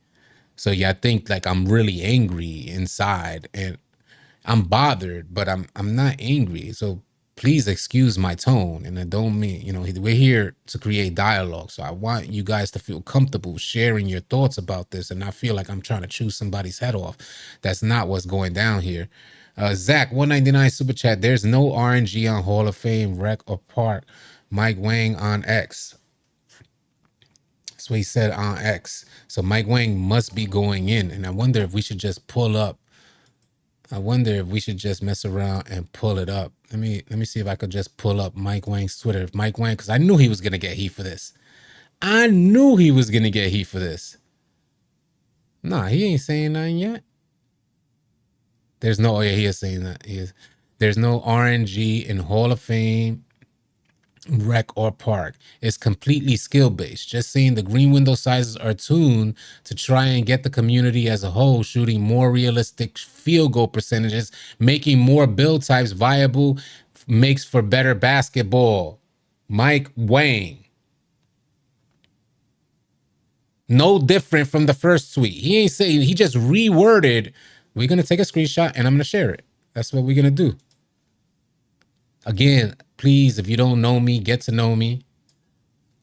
A: So y'all think like I'm really angry inside, and I'm bothered, but I'm not angry. So please excuse my tone. And I don't mean, you know, we're here to create dialogue. So I want you guys to feel comfortable sharing your thoughts about this and not feel like I'm trying to chew somebody's head off. That's not what's going down here. Zach, $1.99 super chat. There's no RNG on Hall of Fame, Rec, or Park. Mike Wang on X. That's what he said on X. So Mike Wang must be going in. And I wonder if we should just pull up. I wonder if we should just mess around and pull it up. Let me see if I could just pull up Mike Wang's Twitter. If Mike Wang, because I knew he was going to get heat for this. I knew he was going to get heat for this. Nah, he ain't saying nothing yet. There's no, oh yeah, he is saying that. He is. There's no RNG in Hall of Fame, Rec, or Park. It's completely skill-based. Just saying the green window sizes are tuned to try and get the community as a whole shooting more realistic field goal percentages, making more build types viable, makes for better basketball. Mike Wang. No different from the first tweet. He ain't saying, he just reworded. We're going to take a screenshot and I'm going to share it. That's what we're going to do. Again, please, if you don't know me, get to know me.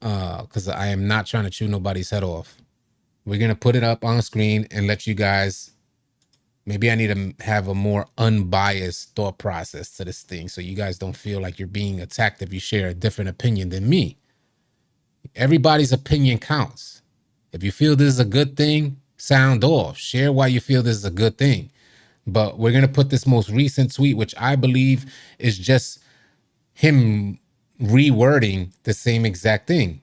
A: Because I am not trying to chew nobody's head off. We're going to put it up on screen and let you guys, maybe I need to have a more unbiased thought process to this thing so you guys don't feel like you're being attacked if you share a different opinion than me. Everybody's opinion counts. If you feel this is a good thing, sound off. Share why you feel this is a good thing. But we're going to put this most recent tweet, which I believe is just him rewording the same exact thing.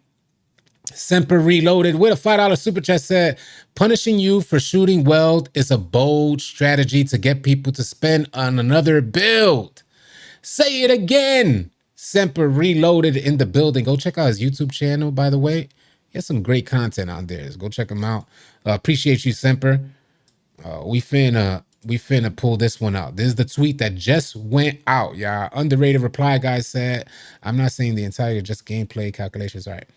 A: Semper Reloaded with a $5 super chat said, punishing you for shooting weld is a bold strategy to get people to spend on another build. Say it again. Semper Reloaded in the building. Go check out his YouTube channel, by the way. He has some great content on there. So go check him out. Appreciate you, Semper. We finna pull this one out. This is the tweet that just went out, y'all. Underrated reply guy said, I'm not saying the entire, just gameplay calculations. All right.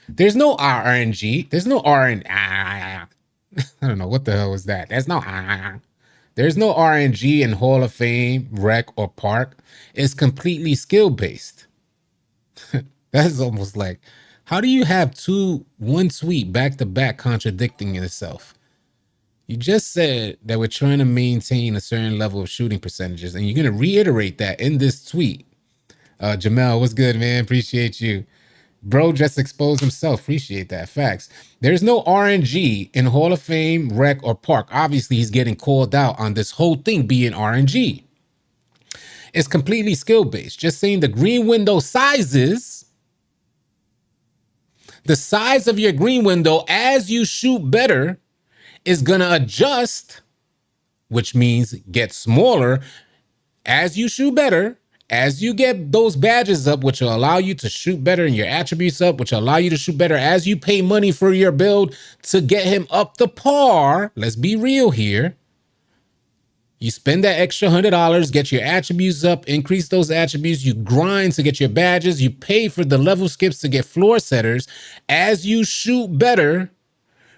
A: There's no RNG. There's no RN. I don't know what the hell was that. There's no RNG in Hall of Fame, Rec, or Park. It's completely skill based. That's almost like, how do you have one tweet back to back contradicting itself? You just said that we're trying to maintain a certain level of shooting percentages, and you're going to reiterate that in this tweet. Jamel, what's good, man? Appreciate you. Bro just exposed himself. Appreciate that. Facts. There's no RNG in Hall of Fame, Rec, or Park. Obviously, he's getting called out on this whole thing being RNG. It's completely skill-based. Just saying the green window sizes, the size of your green window as you shoot better is going to adjust, which means get smaller as you shoot better. As you get those badges up, which will allow you to shoot better, and your attributes up, which will allow you to shoot better, as you pay money for your build to get him up to par. Let's be real here. You spend that extra $100, get your attributes up, increase those attributes. You grind to get your badges. You pay for the level skips to get floor setters. As you shoot better,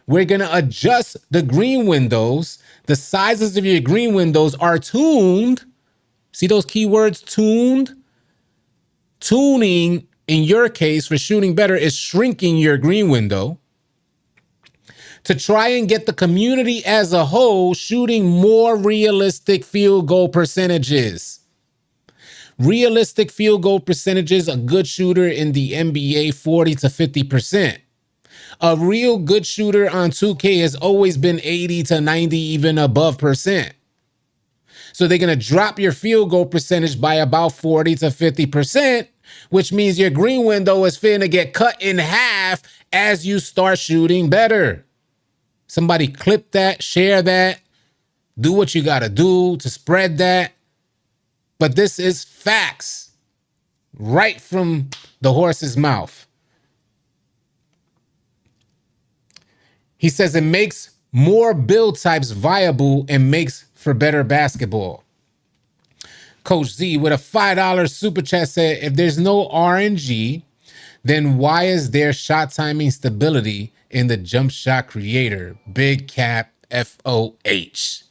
A: we're going to adjust the green windows. The sizes of your green windows are tuned. See those keywords, tuned? Tuning, in your case, for shooting better is shrinking your green window to try and get the community as a whole shooting more realistic field goal percentages. Realistic field goal percentages, a good shooter in the NBA, 40 to 50%. A real good shooter on 2K has always been 80 to 90, even above percent. So they're going to drop your field goal percentage by about 40 to 50%, which means your green window is finna get cut in half as you start shooting better. Somebody clip that, share that, do what you got to do to spread that. But this is facts right from the horse's mouth. He says it makes more build types viable and makes for better basketball. Coach Z with a $5 super chat said, if there's no RNG, then why is there shot timing stability in the jump shot creator? Big cap FOH.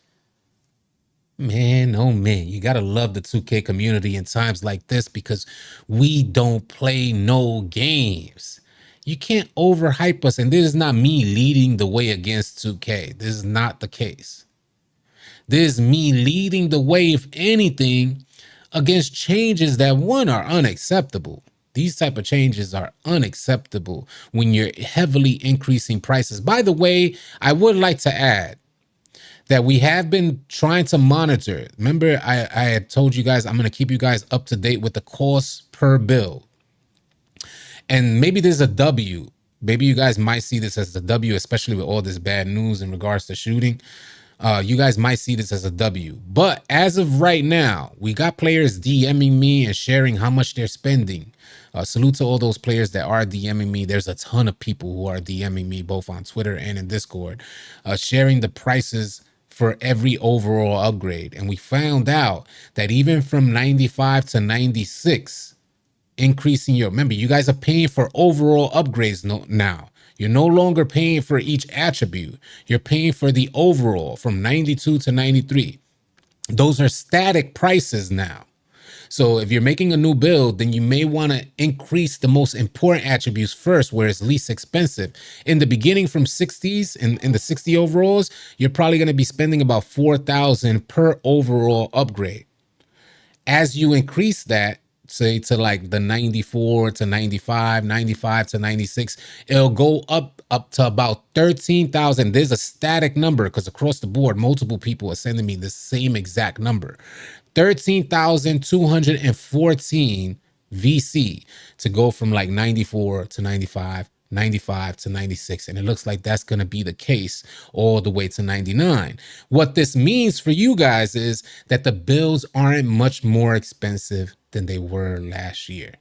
A: Man, oh man, you gotta love the 2K community in times like this because we don't play no games. You can't overhype us, and this is not me leading the way against 2K. This is not the case. This is me leading the way, if anything, against changes that, one, are unacceptable. These type of changes are unacceptable when you're heavily increasing prices. By the way, I would like to add that we have been trying to monitor. Remember, I had told you guys I'm going to keep you guys up to date with the cost per build. And maybe there's a W. Maybe you guys might see this as a W, especially with all this bad news in regards to shooting. You guys might see this as a W. But as of right now, we got players DMing me and sharing how much they're spending. Salute to all those players that are DMing me. There's a ton of people who are DMing me both on Twitter and in Discord, sharing the prices for every overall upgrade. And we found out that even from 95 to 96, increasing your, remember, you guys are paying for overall upgrades now. You're no longer paying for each attribute. You're paying for the overall from 92 to 93. Those are static prices now. So if you're making a new build, then you may want to increase the most important attributes first, where it's least expensive. In the beginning, from 60s, in the 60 overalls, you're probably going to be spending about $4,000 per overall upgrade. As you increase that, say to like the 94 to 95, 95 to 96, it'll go up to about 13,000. There's a static number because across the board, multiple people are sending me the same exact number. 13,214 VC to go from like 94 to 95, 95 to 96. And it looks like that's going to be the case all the way to 99. What this means for you guys is that the builds aren't much more expensive than they were last year.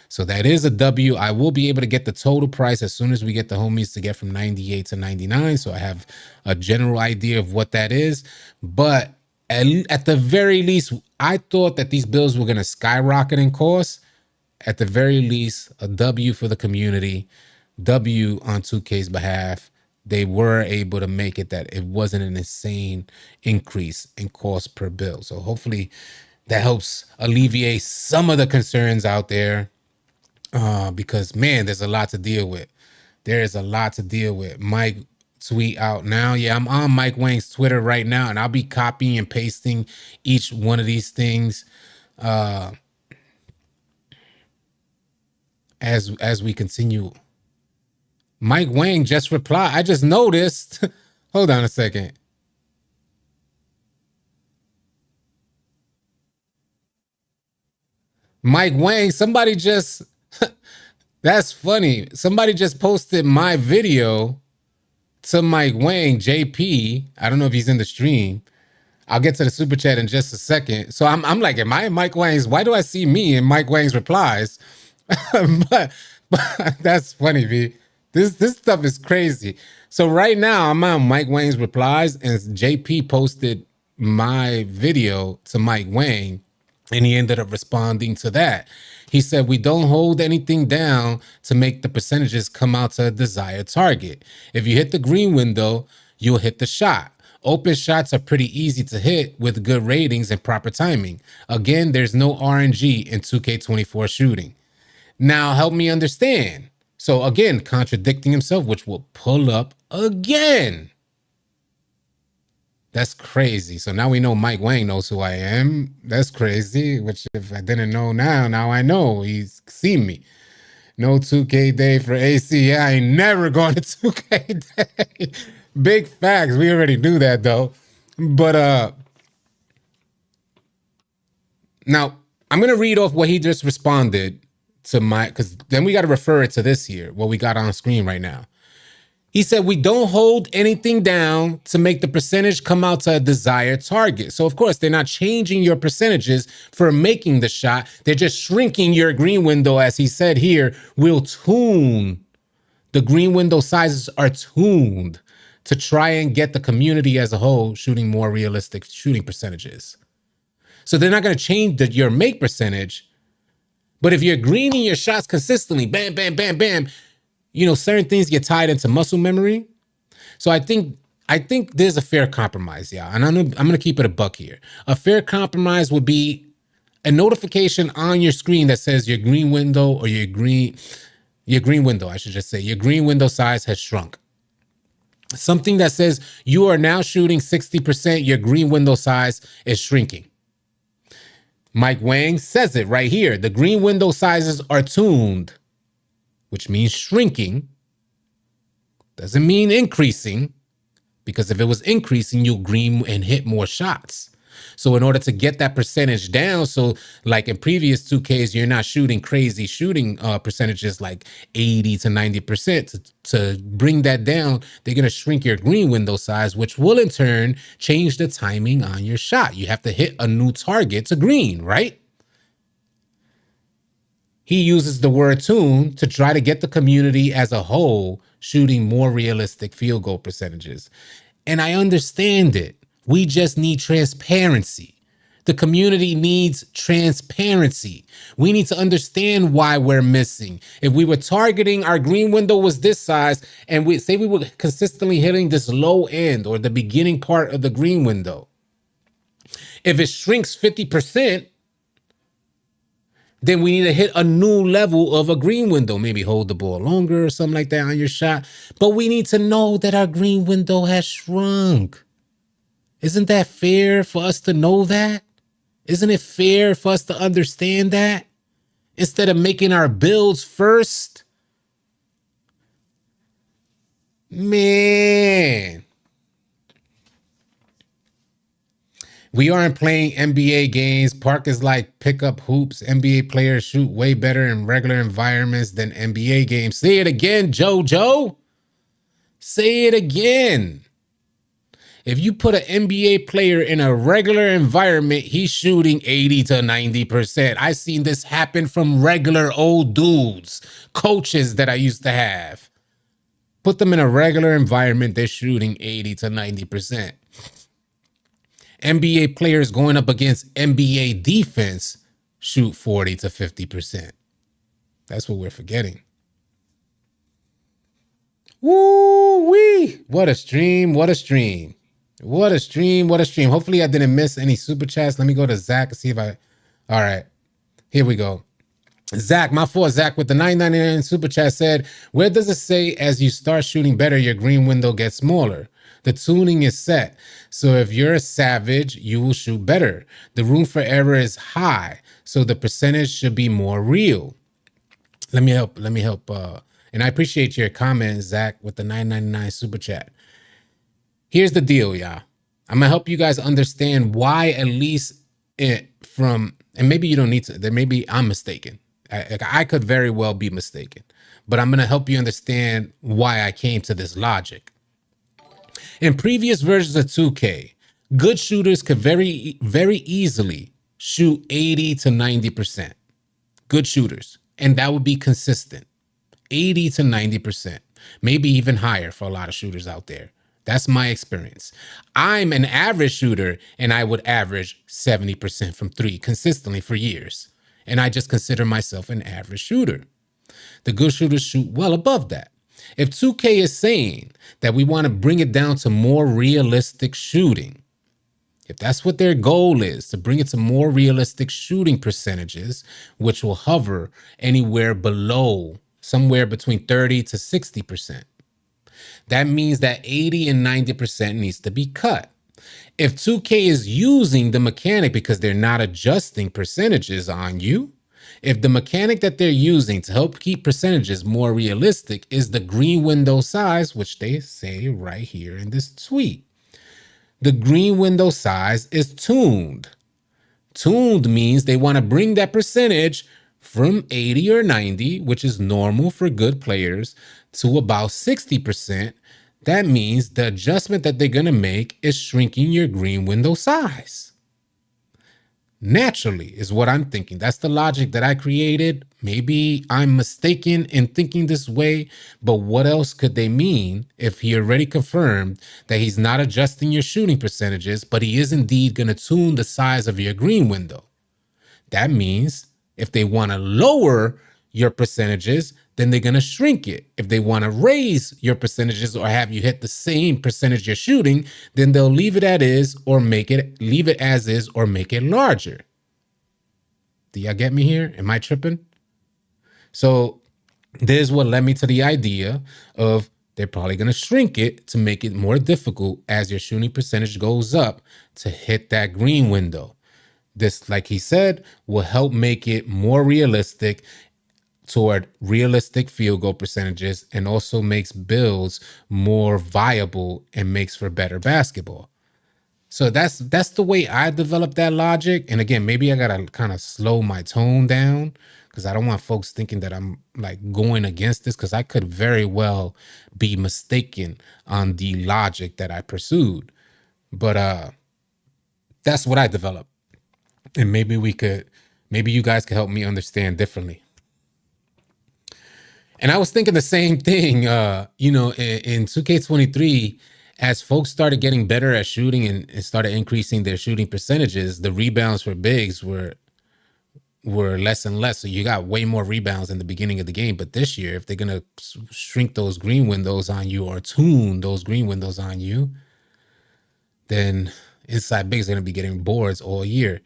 A: So that is a W. I will be able to get the total price as soon as we get the homies to get from 98 to 99. So I have a general idea of what that is. But at the very least, I thought that these bills were going to skyrocket in cost. At the very least, a W for the community, W on 2K's behalf. They were able to make it that it wasn't an insane increase in cost per bill. So hopefully that helps alleviate some of the concerns out there. Because man, there's a lot to deal with. There is a lot to deal with. Mike tweet out now. Yeah, I'm on Mike Wang's Twitter right now, and I'll be copying and pasting each one of these things as we continue. Mike Wang just replied. I just noticed. Hold on a second. Mike Wang, somebody just that's funny. Somebody just posted my video to Mike Wang, JP. I don't know if he's in the stream. I'll get to the super chat in just a second. So I'm like, am I in Mike Wang's? Why do I see me in Mike Wang's replies? but that's funny, V. This stuff is crazy. So right now I'm on Mike Wang's replies, and JP posted my video to Mike Wang, and he ended up responding to that. He said, we don't hold anything down to make the percentages come out to a desired target. If you hit the green window, you'll hit the shot. Open shots are pretty easy to hit with good ratings and proper timing. Again, there's no RNG in 2K24 shooting. Now, help me understand. So again, contradicting himself, which will pull up again. That's crazy. So now we know Mike Wang knows who I am. That's crazy, which if I didn't know now I know. He's seen me. No 2K day for AC. I ain't never going to 2K day. Big facts. We already knew that though. But now I'm going to read off what he just responded to because then we got to refer it to this here, what we got on screen right now. He said, we don't hold anything down to make the percentage come out to a desired target. So, of course, they're not changing your percentages for making the shot. They're just shrinking your green window, as he said here. We'll tune. The green window sizes are tuned to try and get the community as a whole shooting more realistic shooting percentages. So they're not going to change your make percentage. But if you're greening your shots consistently, bam, bam, bam, bam, you know, certain things get tied into muscle memory. So I think there's a fair compromise, yeah. And I'm gonna keep it a buck here. A fair compromise would be a notification on your screen that says your green window or your green window, I should just say, your green window size has shrunk. Something that says you are now shooting 60%, your green window size is shrinking. Mike Wang says it right here. The green window sizes are tuned, which means shrinking. Doesn't mean increasing, because if it was increasing, you'll green and hit more shots. So in order to get that percentage down, so like in previous 2Ks, you're not shooting crazy shooting percentages like 80 to 90%. To bring that down, they're going to shrink your green window size, which will in turn change the timing on your shot. You have to hit a new target to green, right? He uses the word tune to try to get the community as a whole shooting more realistic field goal percentages. And I understand it. We just need transparency. The community needs transparency. We need to understand why we're missing. If we were targeting, our green window was this size, and we say we were consistently hitting this low end or the beginning part of the green window. If it shrinks 50%, then we need to hit a new level of a green window, maybe hold the ball longer or something like that on your shot. But we need to know that our green window has shrunk. Isn't that fair for us to know that? Isn't it fair for us to understand that? Instead of making our builds first? Man. We aren't playing NBA games. Park is like pick up hoops. NBA players shoot way better in regular environments than NBA games. Say it again, JoJo. Say it again. If you put an NBA player in a regular environment, he's shooting 80 to 90%. I seen this happen from regular old dudes, coaches that I used to have. Put them in a regular environment, they're shooting 80 to 90%. NBA players going up against NBA defense shoot 40 to 50%. That's what we're forgetting. Woo wee! What a stream! What a stream! What a stream! What a stream! Hopefully, I didn't miss any super chats. Let me go to Zach and see if I. All right, here we go. Zach, my fault. Zach with the $9.99 super chat said, "Where does it say as you start shooting better, your green window gets smaller? The tuning is set, so if you're a savage, you will shoot better. The room for error is high, so the percentage should be more real." Let me help. And I appreciate your comment, Zach, with the $9.99 super chat. Here's the deal, y'all. I'm gonna help you guys understand why, at least and maybe you don't need to. There maybe I'm mistaken. I could very well be mistaken, but I'm gonna help you understand why I came to this logic. In previous versions of 2K, good shooters could very easily shoot 80 to 90%. Good shooters, and that would be consistent. 80 to 90%, maybe even higher for a lot of shooters out there. That's my experience. I'm an average shooter, and I would average 70% from three consistently for years. And I just consider myself an average shooter. The good shooters shoot well above that. If 2K is saying that we want to bring it down to more realistic shooting, if that's what their goal is, to bring it to more realistic shooting percentages, which will hover anywhere below, somewhere between 30 to 60%. That means that 80 and 90% needs to be cut. If 2K is using the mechanic because they're not adjusting percentages on you, if the mechanic that they're using to help keep percentages more realistic is the green window size, which they say right here in this tweet, the green window size is tuned. Tuned means they want to bring that percentage from 80 or 90, which is normal for good players, to about 60%. That means the adjustment that they're going to make is shrinking your green window size. Naturally is what I'm thinking. That's the logic that I created. Maybe I'm mistaken in thinking this way, but what else could they mean if he already confirmed that he's not adjusting your shooting percentages, but he is indeed going to tune the size of your green window? That means if they want to lower your percentages, then they're going to shrink it. If they want to raise your percentages or have you hit the same percentage you're shooting, then they'll leave it as is or make it larger. Do y'all get me here? Am I tripping? So this is what led me to the idea of they're probably going to shrink it to make it more difficult as your shooting percentage goes up to hit that green window. This, like he said, will help make it more realistic toward realistic field goal percentages, and also makes builds more viable and makes for better basketball. So that's the way I developed that logic. And again, maybe I gotta kind of slow my tone down because I don't want folks thinking that I'm like going against this, because I could very well be mistaken on the logic that I pursued. But that's what I developed. And maybe you guys could help me understand differently. And I was thinking the same thing, in 2K23, as folks started getting better at shooting and started increasing their shooting percentages, the rebounds for bigs were less and less. So you got way more rebounds in the beginning of the game. But this year, if they're going to shrink those green windows on you or tune those green windows on you, then inside bigs are going to be getting boards all year.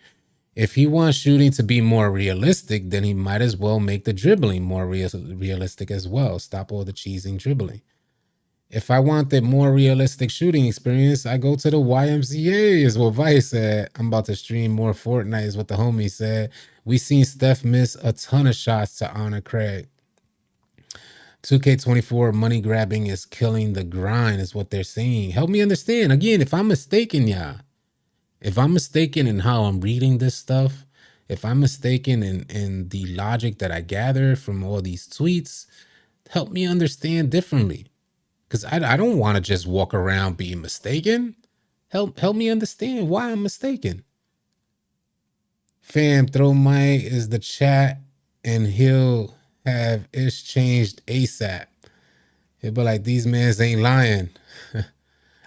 A: If he wants shooting to be more realistic, then he might as well make the dribbling more realistic as well. Stop all the cheesing dribbling. If I want the more realistic shooting experience, I go to the YMCA, is what Vice said. I'm about to stream more Fortnite, is what the homie said. We seen Steph miss a ton of shots to honor Craig. 2K24 money grabbing is killing the grind, is what they're saying. Help me understand. Again, if I'm mistaken, y'all. If I'm mistaken in how I'm reading this stuff, if I'm mistaken in the logic that I gather from all these tweets, help me understand differently. Because I don't want to just walk around being mistaken. Help me understand why I'm mistaken. Fam, throw Mike is the chat and he'll have ish changed ASAP. He'll be like, these mans ain't lying.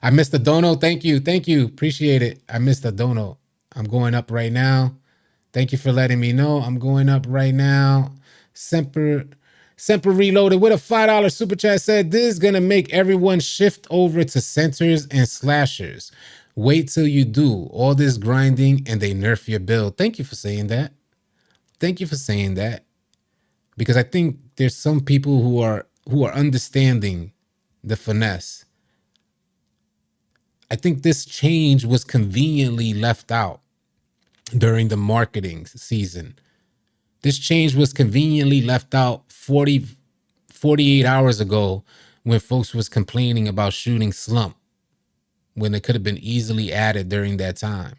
A: I missed the dono. Thank you. Thank you. Appreciate it. I missed the dono. I'm going up right now. Thank you for letting me know. I'm going up right now. Semper Reloaded with a $5 super chat said, this is going to make everyone shift over to centers and slashers. Wait till you do all this grinding and they nerf your build. Thank you for saying that. Thank you for saying that. Because I think there's some people who are understanding the finesse. I think this change was conveniently left out during the marketing season. This change was conveniently left out 48 hours ago when folks was complaining about shooting Slump, when it could have been easily added during that time.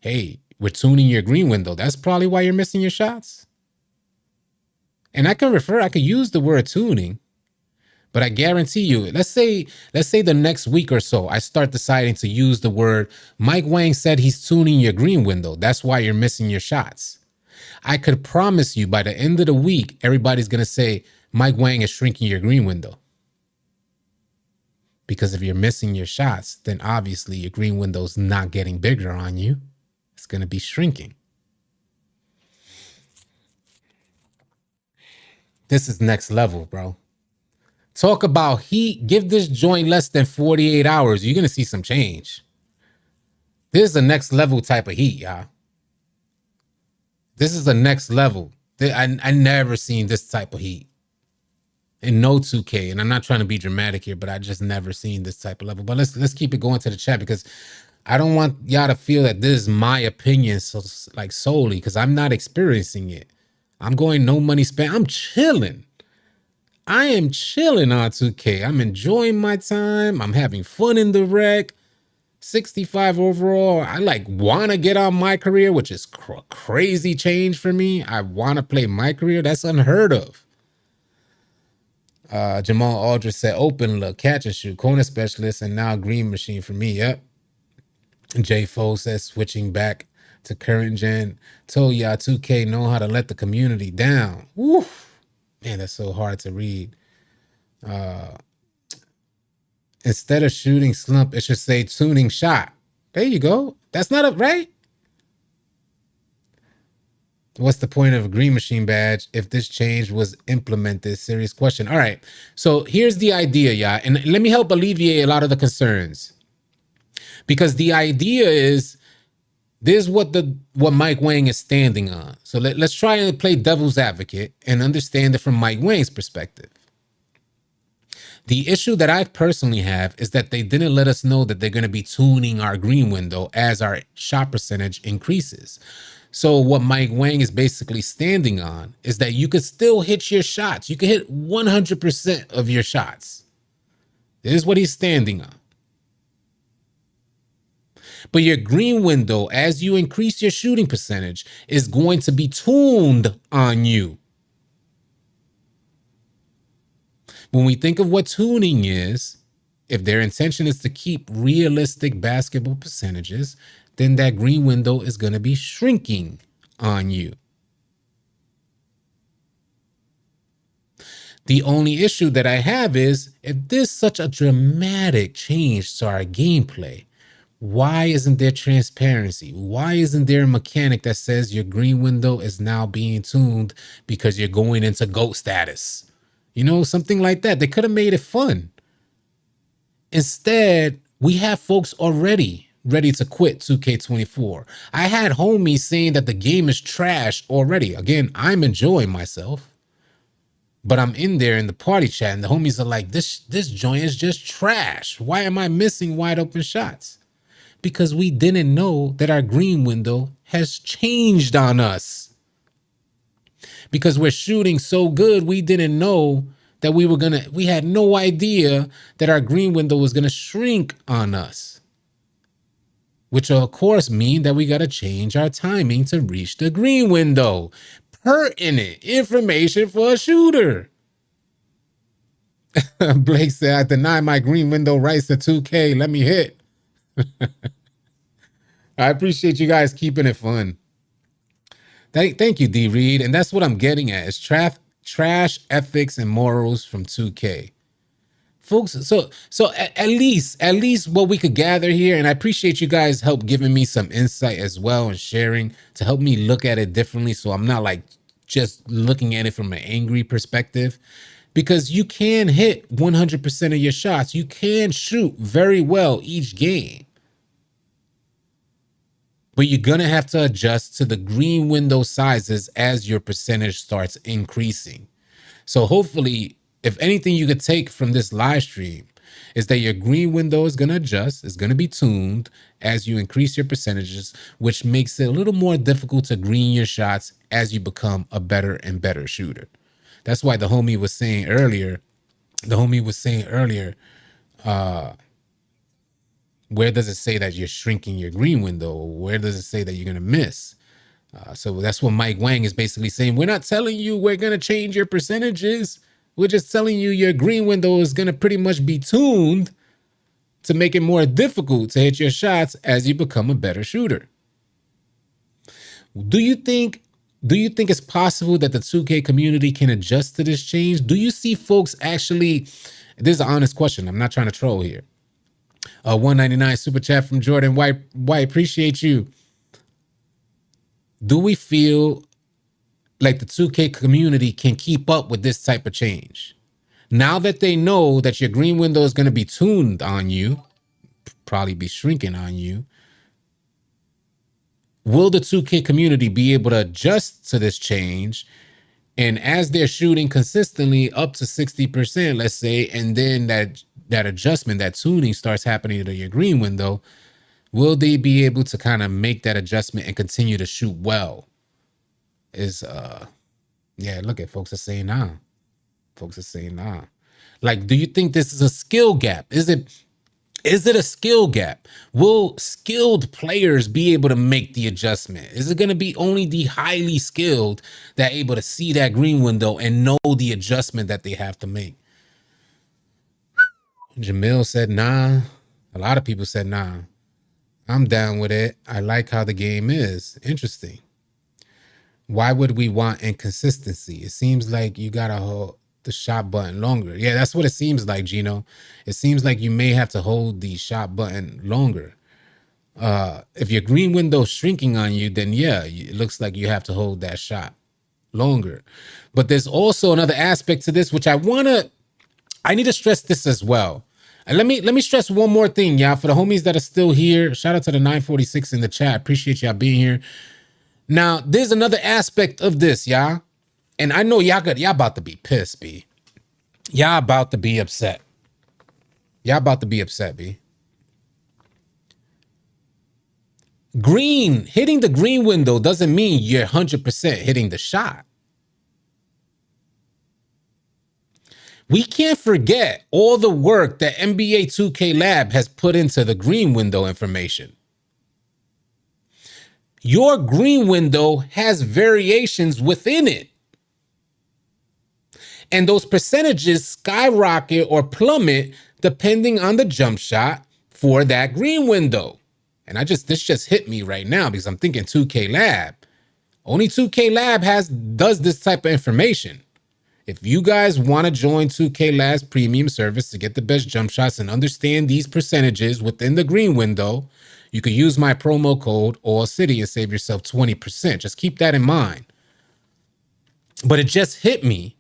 A: Hey, we're tuning your green window. That's probably why you're missing your shots. And I could use the word tuning, but I guarantee you, let's say the next week or so, I start deciding to use the word, Mike Wang said he's tuning your green window. That's why you're missing your shots. I could promise you by the end of the week, everybody's going to say, Mike Wang is shrinking your green window. Because if you're missing your shots, then obviously your green window's not getting bigger on you. It's going to be shrinking. This is next level, bro. Talk about heat. Give this joint less than 48 hours. You're going to see some change. This is a next level type of heat, y'all. This is the next level. I never seen this type of heat in no 2K. And I'm not trying to be dramatic here, but I just never seen this type of level. But let's keep it going to the chat, because I don't want y'all to feel that this is my opinion solely, because I'm not experiencing it. I'm going no money spent. I'm chilling. I am chilling on 2K. I'm enjoying my time. I'm having fun in the rec. 65 overall. I want to get on my career, which is crazy change for me. I want to play my career. That's unheard of. Jamal Aldridge said, open look, catch and shoot, corner specialist, and now green machine for me. Yep. J Foe says, switching back to current gen. Told y'all 2K know how to let the community down. Woo. Man, that's so hard to read. Instead of shooting Slump, it should say tuning shot. There you go. That's not right. What's the point of a green machine badge if this change was implemented? Serious question. All right. So here's the idea, y'all. And let me help alleviate a lot of the concerns. Because the idea is, this is what Mike Wang is standing on. So let's try and play devil's advocate and understand it from Mike Wang's perspective. The issue that I personally have is that they didn't let us know that they're going to be tuning our green window as our shot percentage increases. So what Mike Wang is basically standing on is that you could still hit your shots. You can hit 100% of your shots. This is what he's standing on. But your green window, as you increase your shooting percentage, is going to be tuned on you. When we think of what tuning is, if their intention is to keep realistic basketball percentages, then that green window is going to be shrinking on you. The only issue that I have is, if there's such a dramatic change to our gameplay, why isn't there transparency? Why isn't there a mechanic that says your green window is now being tuned because you're going into GOAT status? You know, something like that. They could have made it fun. Instead, we have folks already ready to quit 2K24. I had homies saying that the game is trash already. Again, I'm enjoying myself, but I'm in there in the party chat and the homies are like, this joint is just trash. Why am I missing wide open shots? Because we didn't know that our green window has changed on us. Because we're shooting so good, we didn't know that we had no idea that our green window was gonna shrink on us. Which of course mean that we gotta change our timing to reach the green window. Pertinent information for a shooter. Blake said, I deny my green window rights to 2K. Let me hit. I appreciate you guys keeping it fun. Thank you, D Reed. And that's what I'm getting at. Is trash ethics and morals from 2K. Folks, so at least what we could gather here, and I appreciate you guys help giving me some insight as well and sharing to help me look at it differently, so I'm not like just looking at it from an angry perspective, because you can hit 100% of your shots, you can shoot very well each game, but you're gonna have to adjust to the green window sizes as your percentage starts increasing. So hopefully, if anything you could take from this live stream is that your green window is going to adjust, it's going to be tuned as you increase your percentages, which makes it a little more difficult to green your shots as you become a better and better shooter. That's why the homie was saying earlier, where does it say that you're shrinking your green window? Where does it say that you're going to miss? So that's what Mike Wang is basically saying. We're not telling you we're going to change your percentages. We're just telling you your green window is going to pretty much be tuned to make it more difficult to hit your shots as you become a better shooter. Do you think it's possible that the 2K community can adjust to this change? Do you see folks actually, this is an honest question, I'm not trying to troll here. 199 super chat from Jordan White, appreciate you. Do we feel like the 2K community can keep up with this type of change? Now that they know that your green window is going to be tuned on you, probably be shrinking on you, will the 2K community be able to adjust to this change? And as they're shooting consistently up to 60%, let's say, and then that adjustment, that tuning starts happening to your green window, will they be able to kind of make that adjustment and continue to shoot well? Yeah, look at folks are saying nah. Folks are saying nah. Like, do you think this is a skill gap? Is it a skill gap? Will skilled players be able to make the adjustment? Is it going to be only the highly skilled that are able to see that green window and know the adjustment that they have to make? Jamil said nah. A lot of people said nah. I'm down with it. I like how the game is. Interesting. Why would we want inconsistency? It seems like you gotta hold the shot button longer. Yeah, that's what it seems like, Gino. It seems like you may have to hold the shot button longer. If your green window's shrinking on you, then yeah, it looks like you have to hold that shot longer. But there's also another aspect to this, which I need to stress this as well. And let me stress one more thing, y'all. For the homies that are still here, shout out to the 946 in the chat. Appreciate y'all being here. Now, there's another aspect of this, y'all. And I know y'all about to be pissed, B. Y'all about to be upset. Y'all about to be upset, B. Hitting the green window doesn't mean you're 100% hitting the shot. We can't forget all the work that NBA 2K Lab has put into the green window information. Your green window has variations within it. And those percentages skyrocket or plummet depending on the jump shot for that green window. And this just hit me right now because I'm thinking 2K Lab. Only 2K Lab does this type of information. If you guys want to join 2K Lab's premium service to get the best jump shots and understand these percentages within the green window, you could use my promo code ALLCITY and save yourself 20%. Just keep that in mind. But it just hit me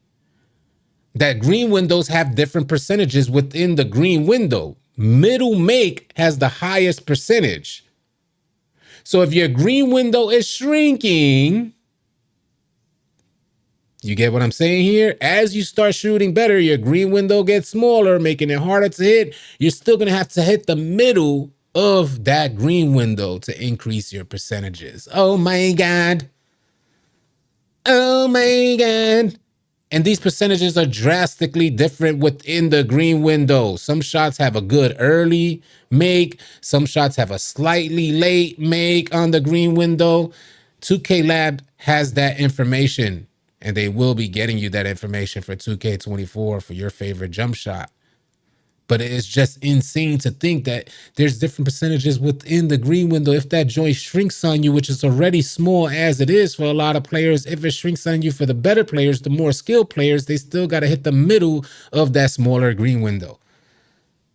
A: that green windows have different percentages within the green window. Middle make has the highest percentage. So if your green window is shrinking, you get what I'm saying here? As you start shooting better, your green window gets smaller, making it harder to hit. You're still going to have to hit the middle of that green window to increase your percentages. Oh my God. Oh my God. And these percentages are drastically different within the green window. Some shots have a good early make. Some shots have a slightly late make on the green window. 2K Lab has that information, and they will be getting you that information for 2K24 for your favorite jump shot. But it's just insane to think that there's different percentages within the green window. If that joint shrinks on you, which is already small as it is for a lot of players, if it shrinks on you for the better players, the more skilled players, they still got to hit the middle of that smaller green window.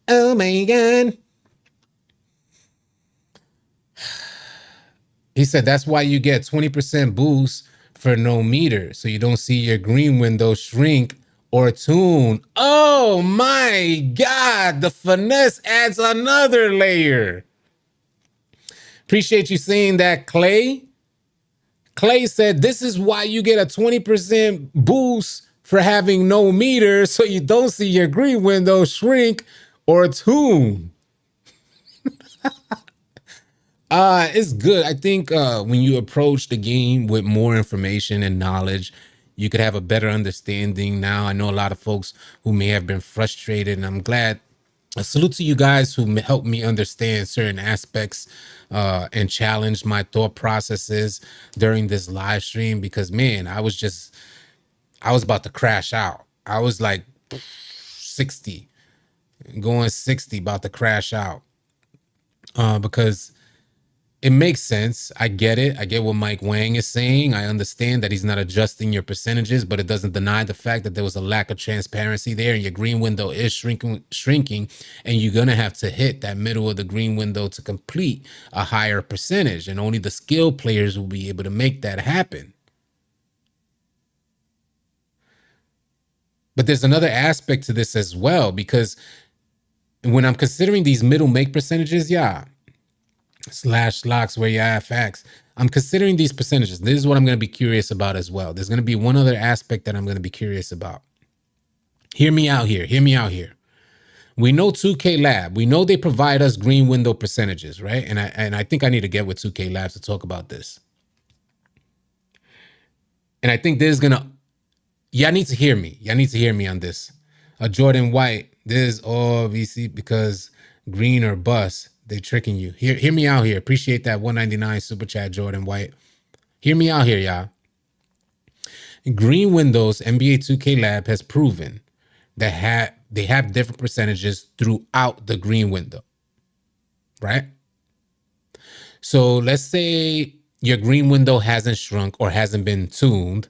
A: Oh my God. He said that's why you get 20% boost for no meter, so you don't see your green window shrink or tune. Oh my God, the finesse adds another layer. Appreciate you saying that, Clay. Clay said this is why you get a 20% boost for having no meter, so you don't see your green window shrink or tune. It's good. I think when you approach the game with more information and knowledge, you could have a better understanding. Now, I know a lot of folks who may have been frustrated, and I'm glad. A salute to you guys who helped me understand certain aspects and challenge my thought processes during this live stream. Because man, I was about to crash out. I was like 60, going 60, about to crash out because it makes sense. I get it. I get what Mike Wang is saying. I understand that he's not adjusting your percentages, but it doesn't deny the fact that there was a lack of transparency there, and your green window is shrinking, and you're going to have to hit that middle of the green window to complete a higher percentage, and only the skilled players will be able to make that happen. But there's another aspect to this as well, because when I'm considering these middle make percentages, yeah, / locks where you have facts, I'm considering these percentages. This is what I'm going to be curious about as well. There's going to be one other aspect that I'm going to be curious about. Hear me out here. Hear me out here. We know 2K Lab. We know they provide us green window percentages, right? And I think I need to get with 2K Labs to talk about this. And I think this is going to, y'all need to hear me. Y'all need to hear me on this. Jordan White, this is all VC because green or bust. They tricking you. Hear me out here. Appreciate that 199 super chat, Jordan White. Hear me out here, y'all. Green Windows NBA 2K Lab has proven that they have different percentages throughout the green window, right? So let's say your green window hasn't shrunk or hasn't been tuned.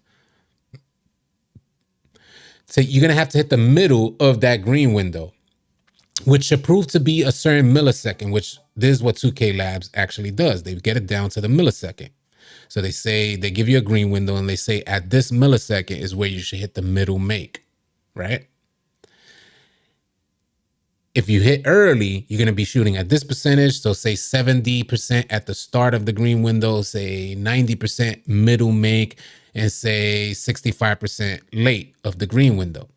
A: So you're going to have to hit the middle of that green window, which should prove to be a certain millisecond, which this is what 2K Labs actually does. They get it down to the millisecond. So they give you a green window and they say at this millisecond is where you should hit the middle make, right? If you hit early, you're going to be shooting at this percentage. So say 70% at the start of the green window, say 90% middle make, and say 65% late of the green window.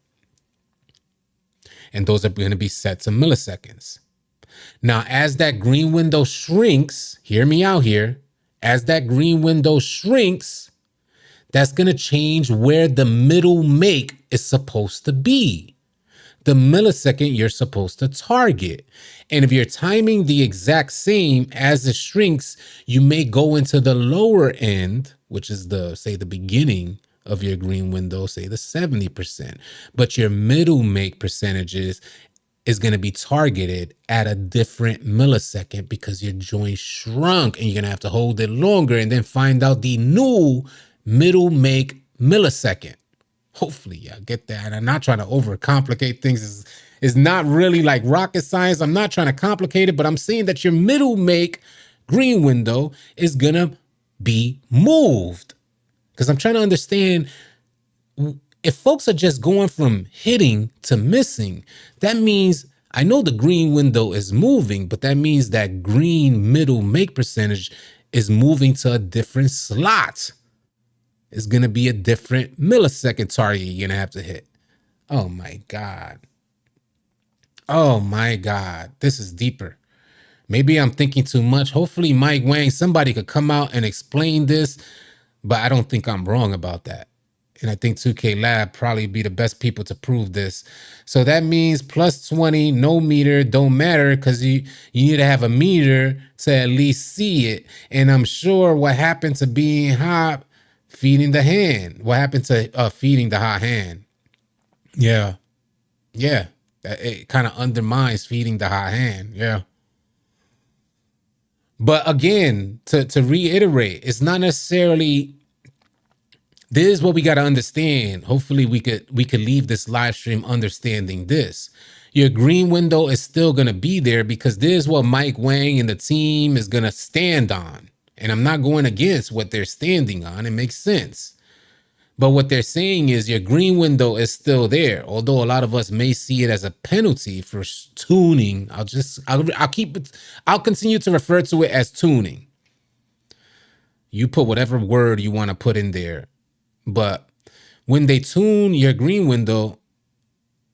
A: And those are going to be set to milliseconds. Now, as that green window shrinks, hear me out here, as that green window shrinks, that's going to change where the middle make is supposed to be. The millisecond you're supposed to target. And if you're timing the exact same as it shrinks, you may go into the lower end, which is the beginning of your green window, say the 70%. But your middle make percentages is going to be targeted at a different millisecond because your joint shrunk, and you're going to have to hold it longer and then find out the new middle make millisecond. Hopefully y'all get that. I'm not trying to overcomplicate things. It's not really like rocket science. I'm not trying to complicate it, but I'm saying that your middle make green window is going to be moved. Because I'm trying to understand, if folks are just going from hitting to missing, that means, I know the green window is moving, but that means that green middle make percentage is moving to a different slot. It's going to be a different millisecond target you're going to have to hit. Oh my God. Oh my God. This is deeper. Maybe I'm thinking too much. Hopefully Mike Wang, somebody could come out and explain this, but I don't think I'm wrong about that. And I think 2K Lab probably be the best people to prove this. So that means plus 20, no meter, don't matter, because you need to have a meter to at least see it. And I'm sure what happened to being hot, feeding the hand. What happened to feeding the hot hand? Yeah. It kind of undermines feeding the hot hand. Yeah. But again, to reiterate, it's not necessarily, this is what we got to understand. Hopefully we could leave this live stream understanding this. Your green window is still going to be there because this is what Mike Wang and the team is going to stand on. And I'm not going against what they're standing on. It makes sense. But what they're saying is your green window is still there. Although a lot of us may see it as a penalty for tuning. I'll continue to refer to it as tuning. You put whatever word you want to put in there. But when they tune your green window,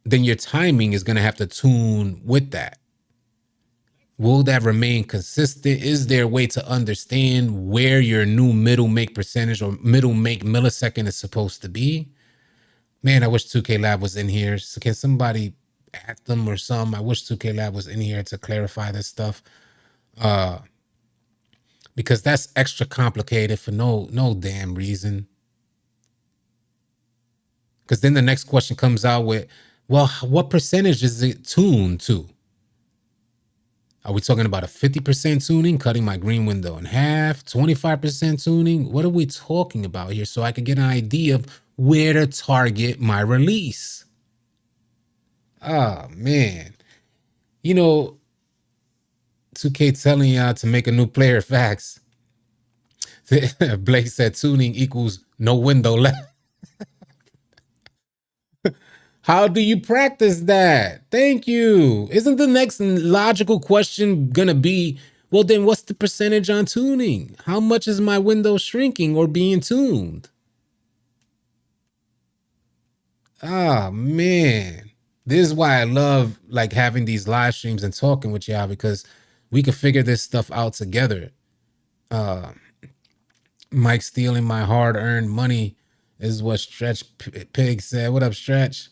A: then your timing is going to have to tune with that. Will that remain consistent? Is there a way to understand where your new middle make percentage or middle make millisecond is supposed to be? Man, I wish 2K Lab was in here. So can somebody at them or something? I wish 2K Lab was in here to clarify this stuff. Because that's extra complicated for no damn reason. Because then the next question comes out with, well, what percentage is it tuned to? Are we talking about a 50% tuning, cutting my green window in half, 25% tuning? What are we talking about here so I could get an idea of where to target my release? Oh, man. 2K telling y'all to make a new player, facts. Blake said tuning equals no window left. How do you practice that? Thank you. Isn't the next logical question going to be, well, then what's the percentage on tuning? How much is my window shrinking or being tuned? Oh, man. This is why I love like having these live streams and talking with y'all, because we can figure this stuff out together. Mike stealing my hard-earned money is what Stretch Pig said. What up, Stretch?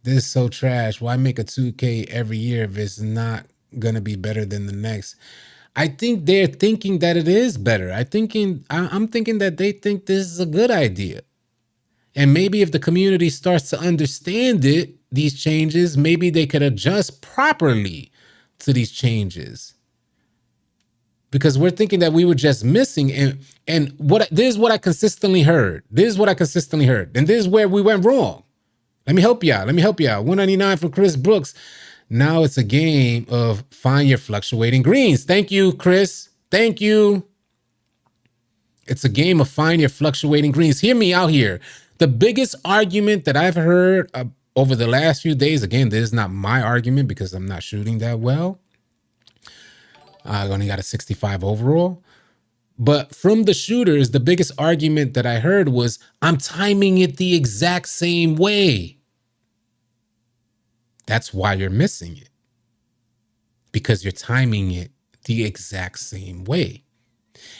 A: This is so trash. Why make a 2K every year if it's not going to be better than the next? I think they're thinking that it is better. I'm thinking that they think this is a good idea. And maybe if the community starts to understand it, these changes, maybe they could adjust properly to these changes. Because we're thinking that we were just missing. And this is what I consistently heard. And this is where we went wrong. Let me help y'all. 199 from Chris Brooks. Now it's a game of find your fluctuating greens. Thank you, Chris. Thank you. It's a game of find your fluctuating greens. Hear me out here. The biggest argument that I've heard over the last few days, again, this is not my argument because I'm not shooting that well. I only got a 65 overall. But from the shooters, the biggest argument that I heard was, I'm timing it the exact same way. That's why you're missing it. Because you're timing it the exact same way.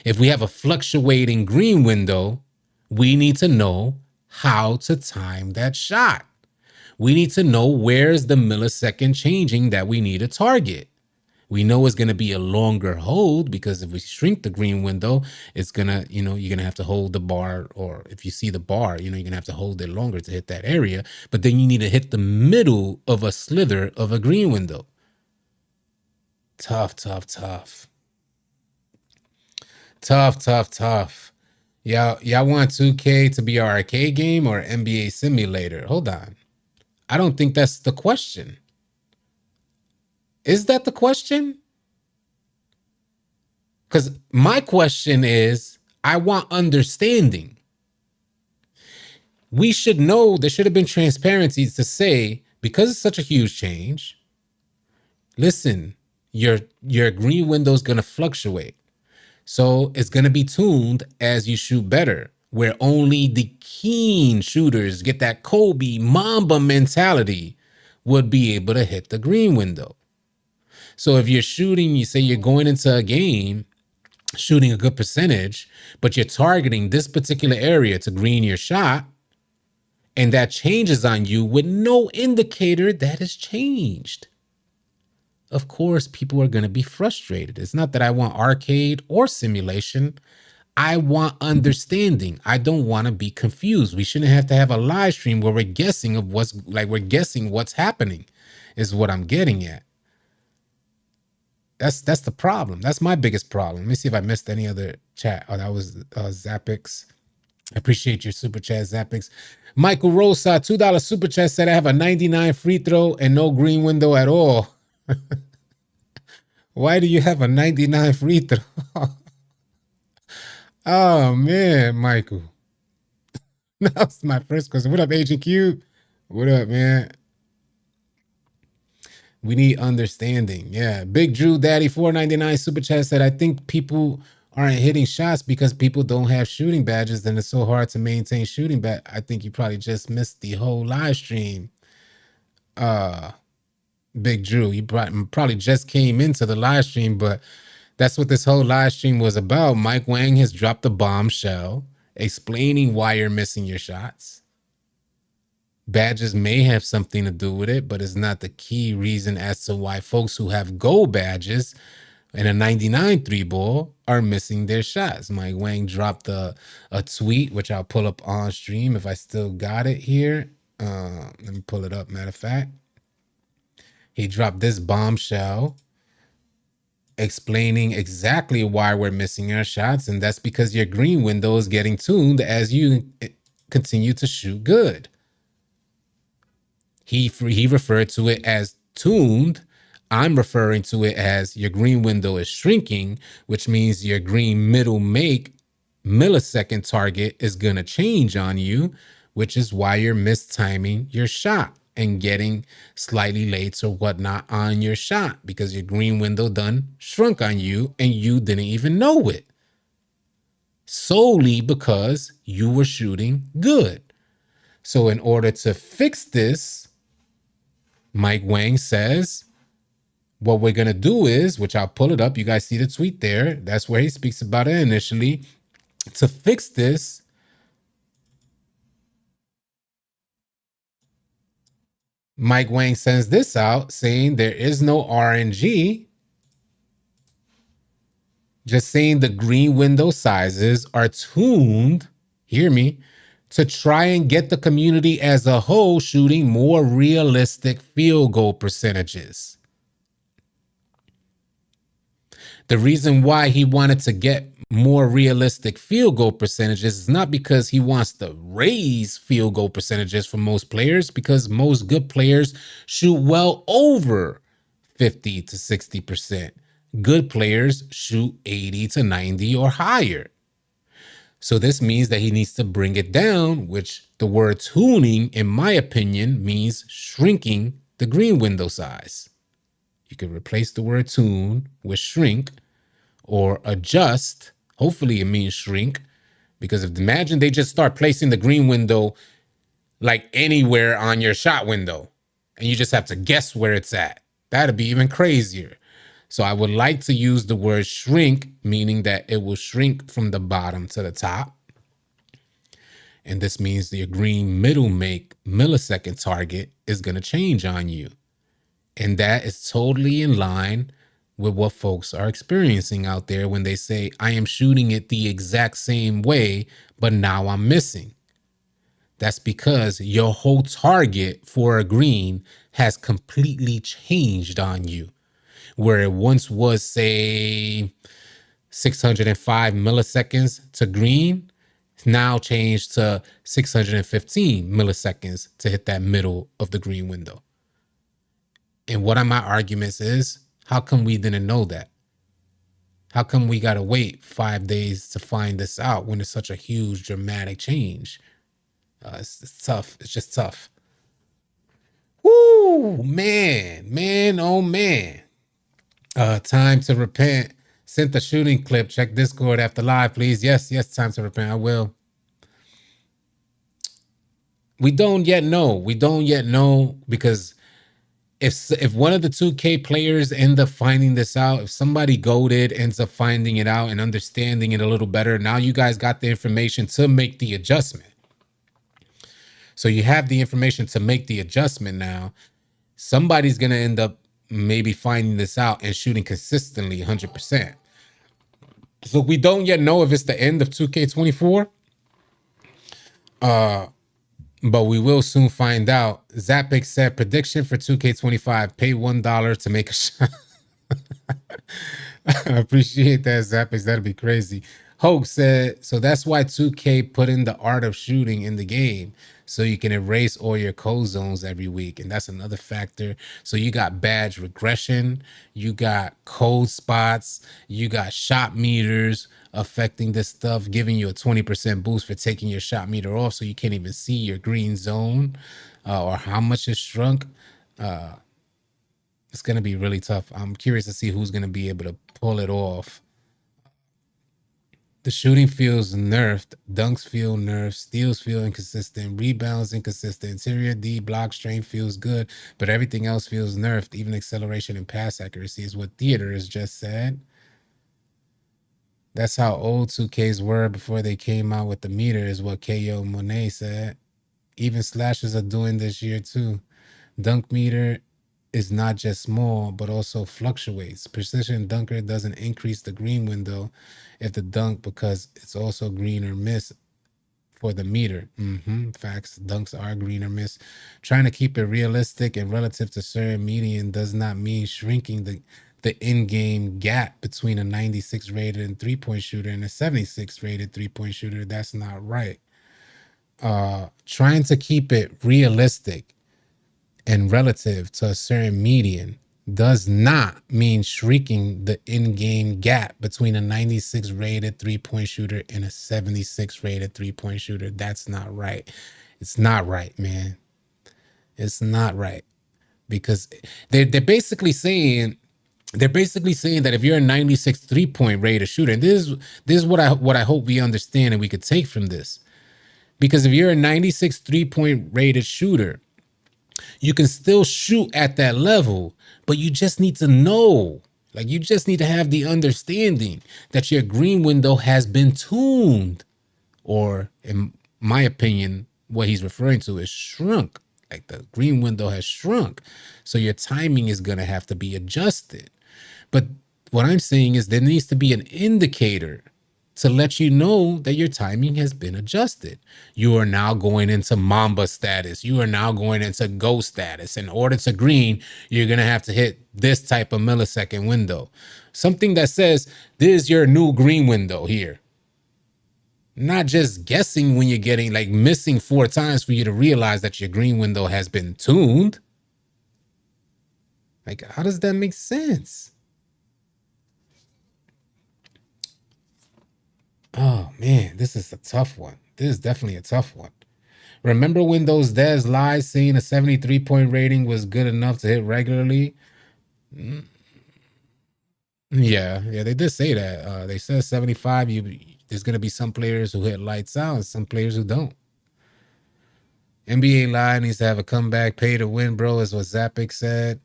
A: If we have a fluctuating green window, we need to know how to time that shot. We need to know where's the millisecond changing that we need to target. We know it's going to be a longer hold because if we shrink the green window, it's going to, you're going to have to hold the bar, or if you see the bar, you're going to have to hold it longer to hit that area. But then you need to hit the middle of a slither of a green window. Tough. Y'all want 2K to be our arcade game or NBA simulator? Hold on. I don't think that's the question. Is that the question? Because my question is, I want understanding. We should know, there should have been transparency to say, because it's such a huge change, listen, your green window is going to fluctuate. So it's going to be tuned as you shoot better, where only the keen shooters get that Kobe Mamba mentality would be able to hit the green window. So if you're shooting, you say you're going into a game, shooting a good percentage, but you're targeting this particular area to green your shot, and that changes on you with no indicator that has changed. Of course, people are going to be frustrated. It's not that I want arcade or simulation. I want understanding. I don't want to be confused. We shouldn't have to have a live stream where we're guessing what's happening. is what I'm getting at. That's the problem. That's my biggest problem. Let me see if I missed any other chat. Oh, that was Zapix. I appreciate your super chat, Zapix. Michael Rosa, $2 super chat, said I have a 99 free throw and no green window at all. Why do you have a 99 free throw? Oh man, Michael. That was my first question. What up, Agent Q? What up, man? We need understanding. Yeah. Big Drew Daddy 499 super chat said, I think people aren't hitting shots because people don't have shooting badges, then it's so hard to maintain shooting badge. I think you probably just missed the whole live stream. Big Drew, you probably just came into the live stream, but that's what this whole live stream was about. Mike Wang has dropped a bombshell explaining why you're missing your shots. Badges may have something to do with it, but it's not the key reason as to why folks who have gold badges and a 99 3 ball are missing their shots. Mike Wang dropped a tweet, which I'll pull up on stream if I still got it here. Let me pull it up, matter of fact. He dropped this bombshell explaining exactly why we're missing our shots, and that's because your green window is getting tuned as you continue to shoot good. He referred to it as tuned. I'm referring to it as your green window is shrinking, which means your green middle make millisecond target is going to change on you, which is why you're mistiming your shot and getting slightly late or whatnot on your shot, because your green window done shrunk on you and you didn't even know it, solely because you were shooting good. So in order to fix this, Mike Wang says, what we're going to do is, which I'll pull it up. You guys see the tweet there. That's where he speaks about it initially. To fix this, Mike Wang sends this out saying there is no RNG, just saying the green window sizes are tuned, hear me, to try and get the community as a whole shooting more realistic field goal percentages. The reason why he wanted to get more realistic field goal percentages is not because he wants to raise field goal percentages for most players, because most good players shoot well over 50 to 60%. Good players shoot 80 to 90 or higher. So this means that he needs to bring it down, which the word tuning, in my opinion, means shrinking the green window size. You can replace the word tune with shrink or adjust. Hopefully it means shrink, because if imagine they just start placing the green window like anywhere on your shot window and you just have to guess where it's at. That'd be even crazier. So I would like to use the word shrink, meaning that it will shrink from the bottom to the top. And this means the green middle make millisecond target is going to change on you. And that is totally in line with what folks are experiencing out there when they say, I am shooting it the exact same way, but now I'm missing. That's because your whole target for a green has completely changed on you. Where it once was, say, 605 milliseconds to green, it's now changed to 615 milliseconds to hit that middle of the green window. And one of my arguments is, how come we didn't know that? How come we got to wait 5 days to find this out when it's such a huge, dramatic change? It's tough. It's just tough. Woo, man, oh man. Time to repent. Sent the shooting clip. Check Discord after live, please. Yes, time to repent. I will. We don't yet know. Because if one of the 2K players end up finding this out, if somebody goated ends up finding it out and understanding it a little better, now you guys got the information to make the adjustment. So you have the information to make the adjustment now. Somebody's going to end up maybe finding this out and shooting consistently 100%. So we don't yet know if it's the end of 2K24. but we will soon find out. Zapix said prediction for 2K25: pay $1 to make a shot. I appreciate that, Zapix. That'd be crazy. Hope said, so that's why 2K put in the art of shooting in the game, so you can erase all your cold zones every week. And that's another factor. So you got badge regression, you got cold spots, you got shot meters affecting this stuff, giving you a 20% boost for taking your shot meter off, so you can't even see your green zone or how much it's shrunk. It's going to be really tough. I'm curious to see who's going to be able to pull it off. The shooting feels nerfed, dunks feel nerfed, steals feel inconsistent, rebounds inconsistent, interior D block strength feels good, but everything else feels nerfed. Even acceleration and pass accuracy is what Theater has just said. That's how old 2Ks were before they came out with the meter, is what KO Monet said. Even slashes are doing this year too. Dunk meter is not just small, but also fluctuates. Precision dunker doesn't increase the green window if the dunk, because it's also green or miss for the meter. Facts. Dunks are green or miss. Trying to keep it realistic and relative to certain median does not mean shrinking the in-game gap between a 96 rated and three-point shooter and a 76 rated three-point shooter. That's not right. Trying to keep it realistic and relative to a certain median does not mean shrinking the in-game gap between a 96 rated three-point shooter and a 76 rated three-point shooter. That's not right. It's not right, man. It's not right, because they're basically saying that if you're a 96 three-point rated shooter, and this is what I hope we understand and we could take from this, because if you're a 96 three-point rated shooter, you can still shoot at that level, but you just need to know, like, you just need to have the understanding that your green window has been tuned, or in my opinion, what he's referring to is shrunk. Like, the green window has shrunk. So your timing is going to have to be adjusted. But what I'm saying is there needs to be an indicator to let you know that your timing has been adjusted. You are now going into Mamba status. You are now going into Go status. In order to green, you're going to have to hit this type of millisecond window. Something that says, this is your new green window here. Not just guessing when you're getting, like, missing 4 times for you to realize that your green window has been tuned. Like, how does that make sense? Oh, man, this is a tough one. This is definitely a tough one. Remember when those devs lied saying a 73-point rating was good enough to hit regularly? Yeah, they did say that. They said 75, there's going to be some players who hit lights out and some players who don't. NBA Live needs to have a comeback, pay to win, bro, is what Zapik said.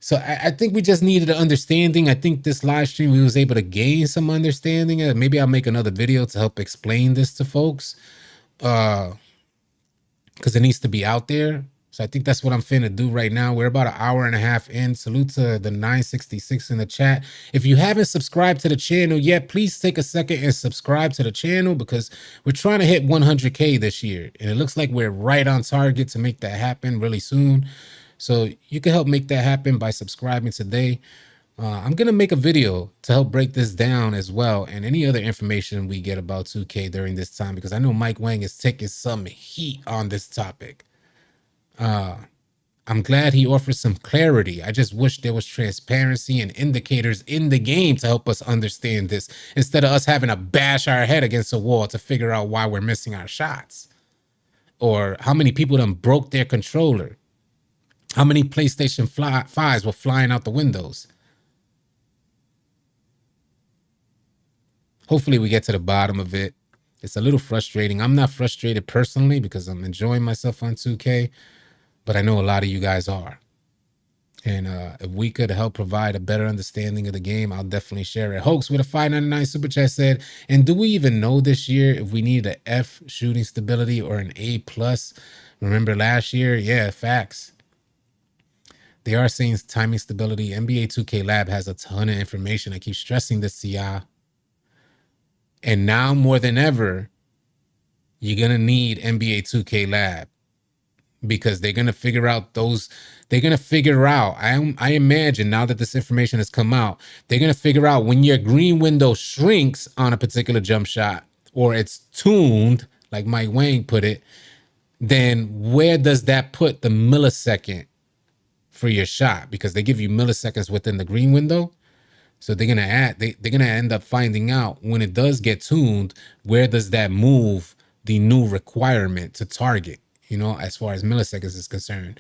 A: So I think we just needed an understanding. I think this live stream, we was able to gain some understanding. Maybe I'll make another video to help explain this to folks, because it needs to be out there. So I think that's what I'm finna do right now. We're about an hour and a half in. Salute to the 966 in the chat. If you haven't subscribed to the channel yet, please take a second and subscribe to the channel, because we're trying to hit 100K this year. And it looks like we're right on target to make that happen really soon. So you can help make that happen by subscribing today. I'm going to make a video to help break this down as well, and any other information we get about 2K during this time, because I know Mike Wang is taking some heat on this topic. I'm glad he offers some clarity. I just wish there was transparency and indicators in the game to help us understand this, instead of us having to bash our head against a wall to figure out why we're missing our shots, or how many people done broke their controller. How many PlayStation 5s were flying out the windows? Hopefully we get to the bottom of it. It's a little frustrating. I'm not frustrated personally because I'm enjoying myself on 2K, but I know a lot of you guys are. And if we could help provide a better understanding of the game, I'll definitely share it. Hoax with a 599 super chat said, and do we even know this year if we need an F shooting stability or an A+? Remember last year? Yeah, facts. They are saying timing stability. NBA 2K Lab has a ton of information. I keep stressing this to y'all. And now more than ever, you're gonna need NBA 2K Lab, because they're gonna figure out those. They're gonna figure out. I imagine now that this information has come out, they're gonna figure out when your green window shrinks on a particular jump shot, or it's tuned, like Mike Wang put it. Then where does that put the millisecond for your shot? Because they give you milliseconds within the green window. So they're gonna they're gonna end up finding out when it does get tuned, where does that move the new requirement to target, as far as milliseconds is concerned.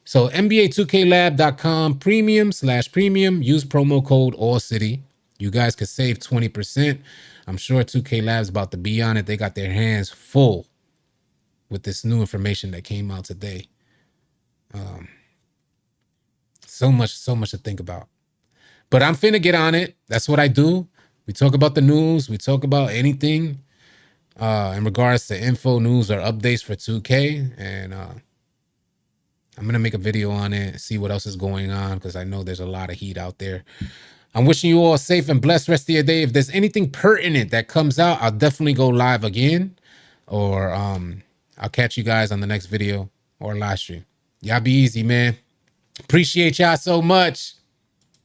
A: So NBA2KLab.com premium/premium, use promo code AllCity. You guys could save 20%. I'm sure 2K Lab's about to be on it. They got their hands full with this new information that came out today. So much to think about. But I'm finna get on it. That's what I do. We talk about the news. We talk about anything in regards to info, news, or updates for 2K. And I'm going to make a video on it, see what else is going on, because I know there's a lot of heat out there. I'm wishing you all a safe and blessed rest of your day. If there's anything pertinent that comes out, I'll definitely go live again. Or I'll catch you guys on the next video or live stream. Y'all be easy, man. Appreciate y'all so much.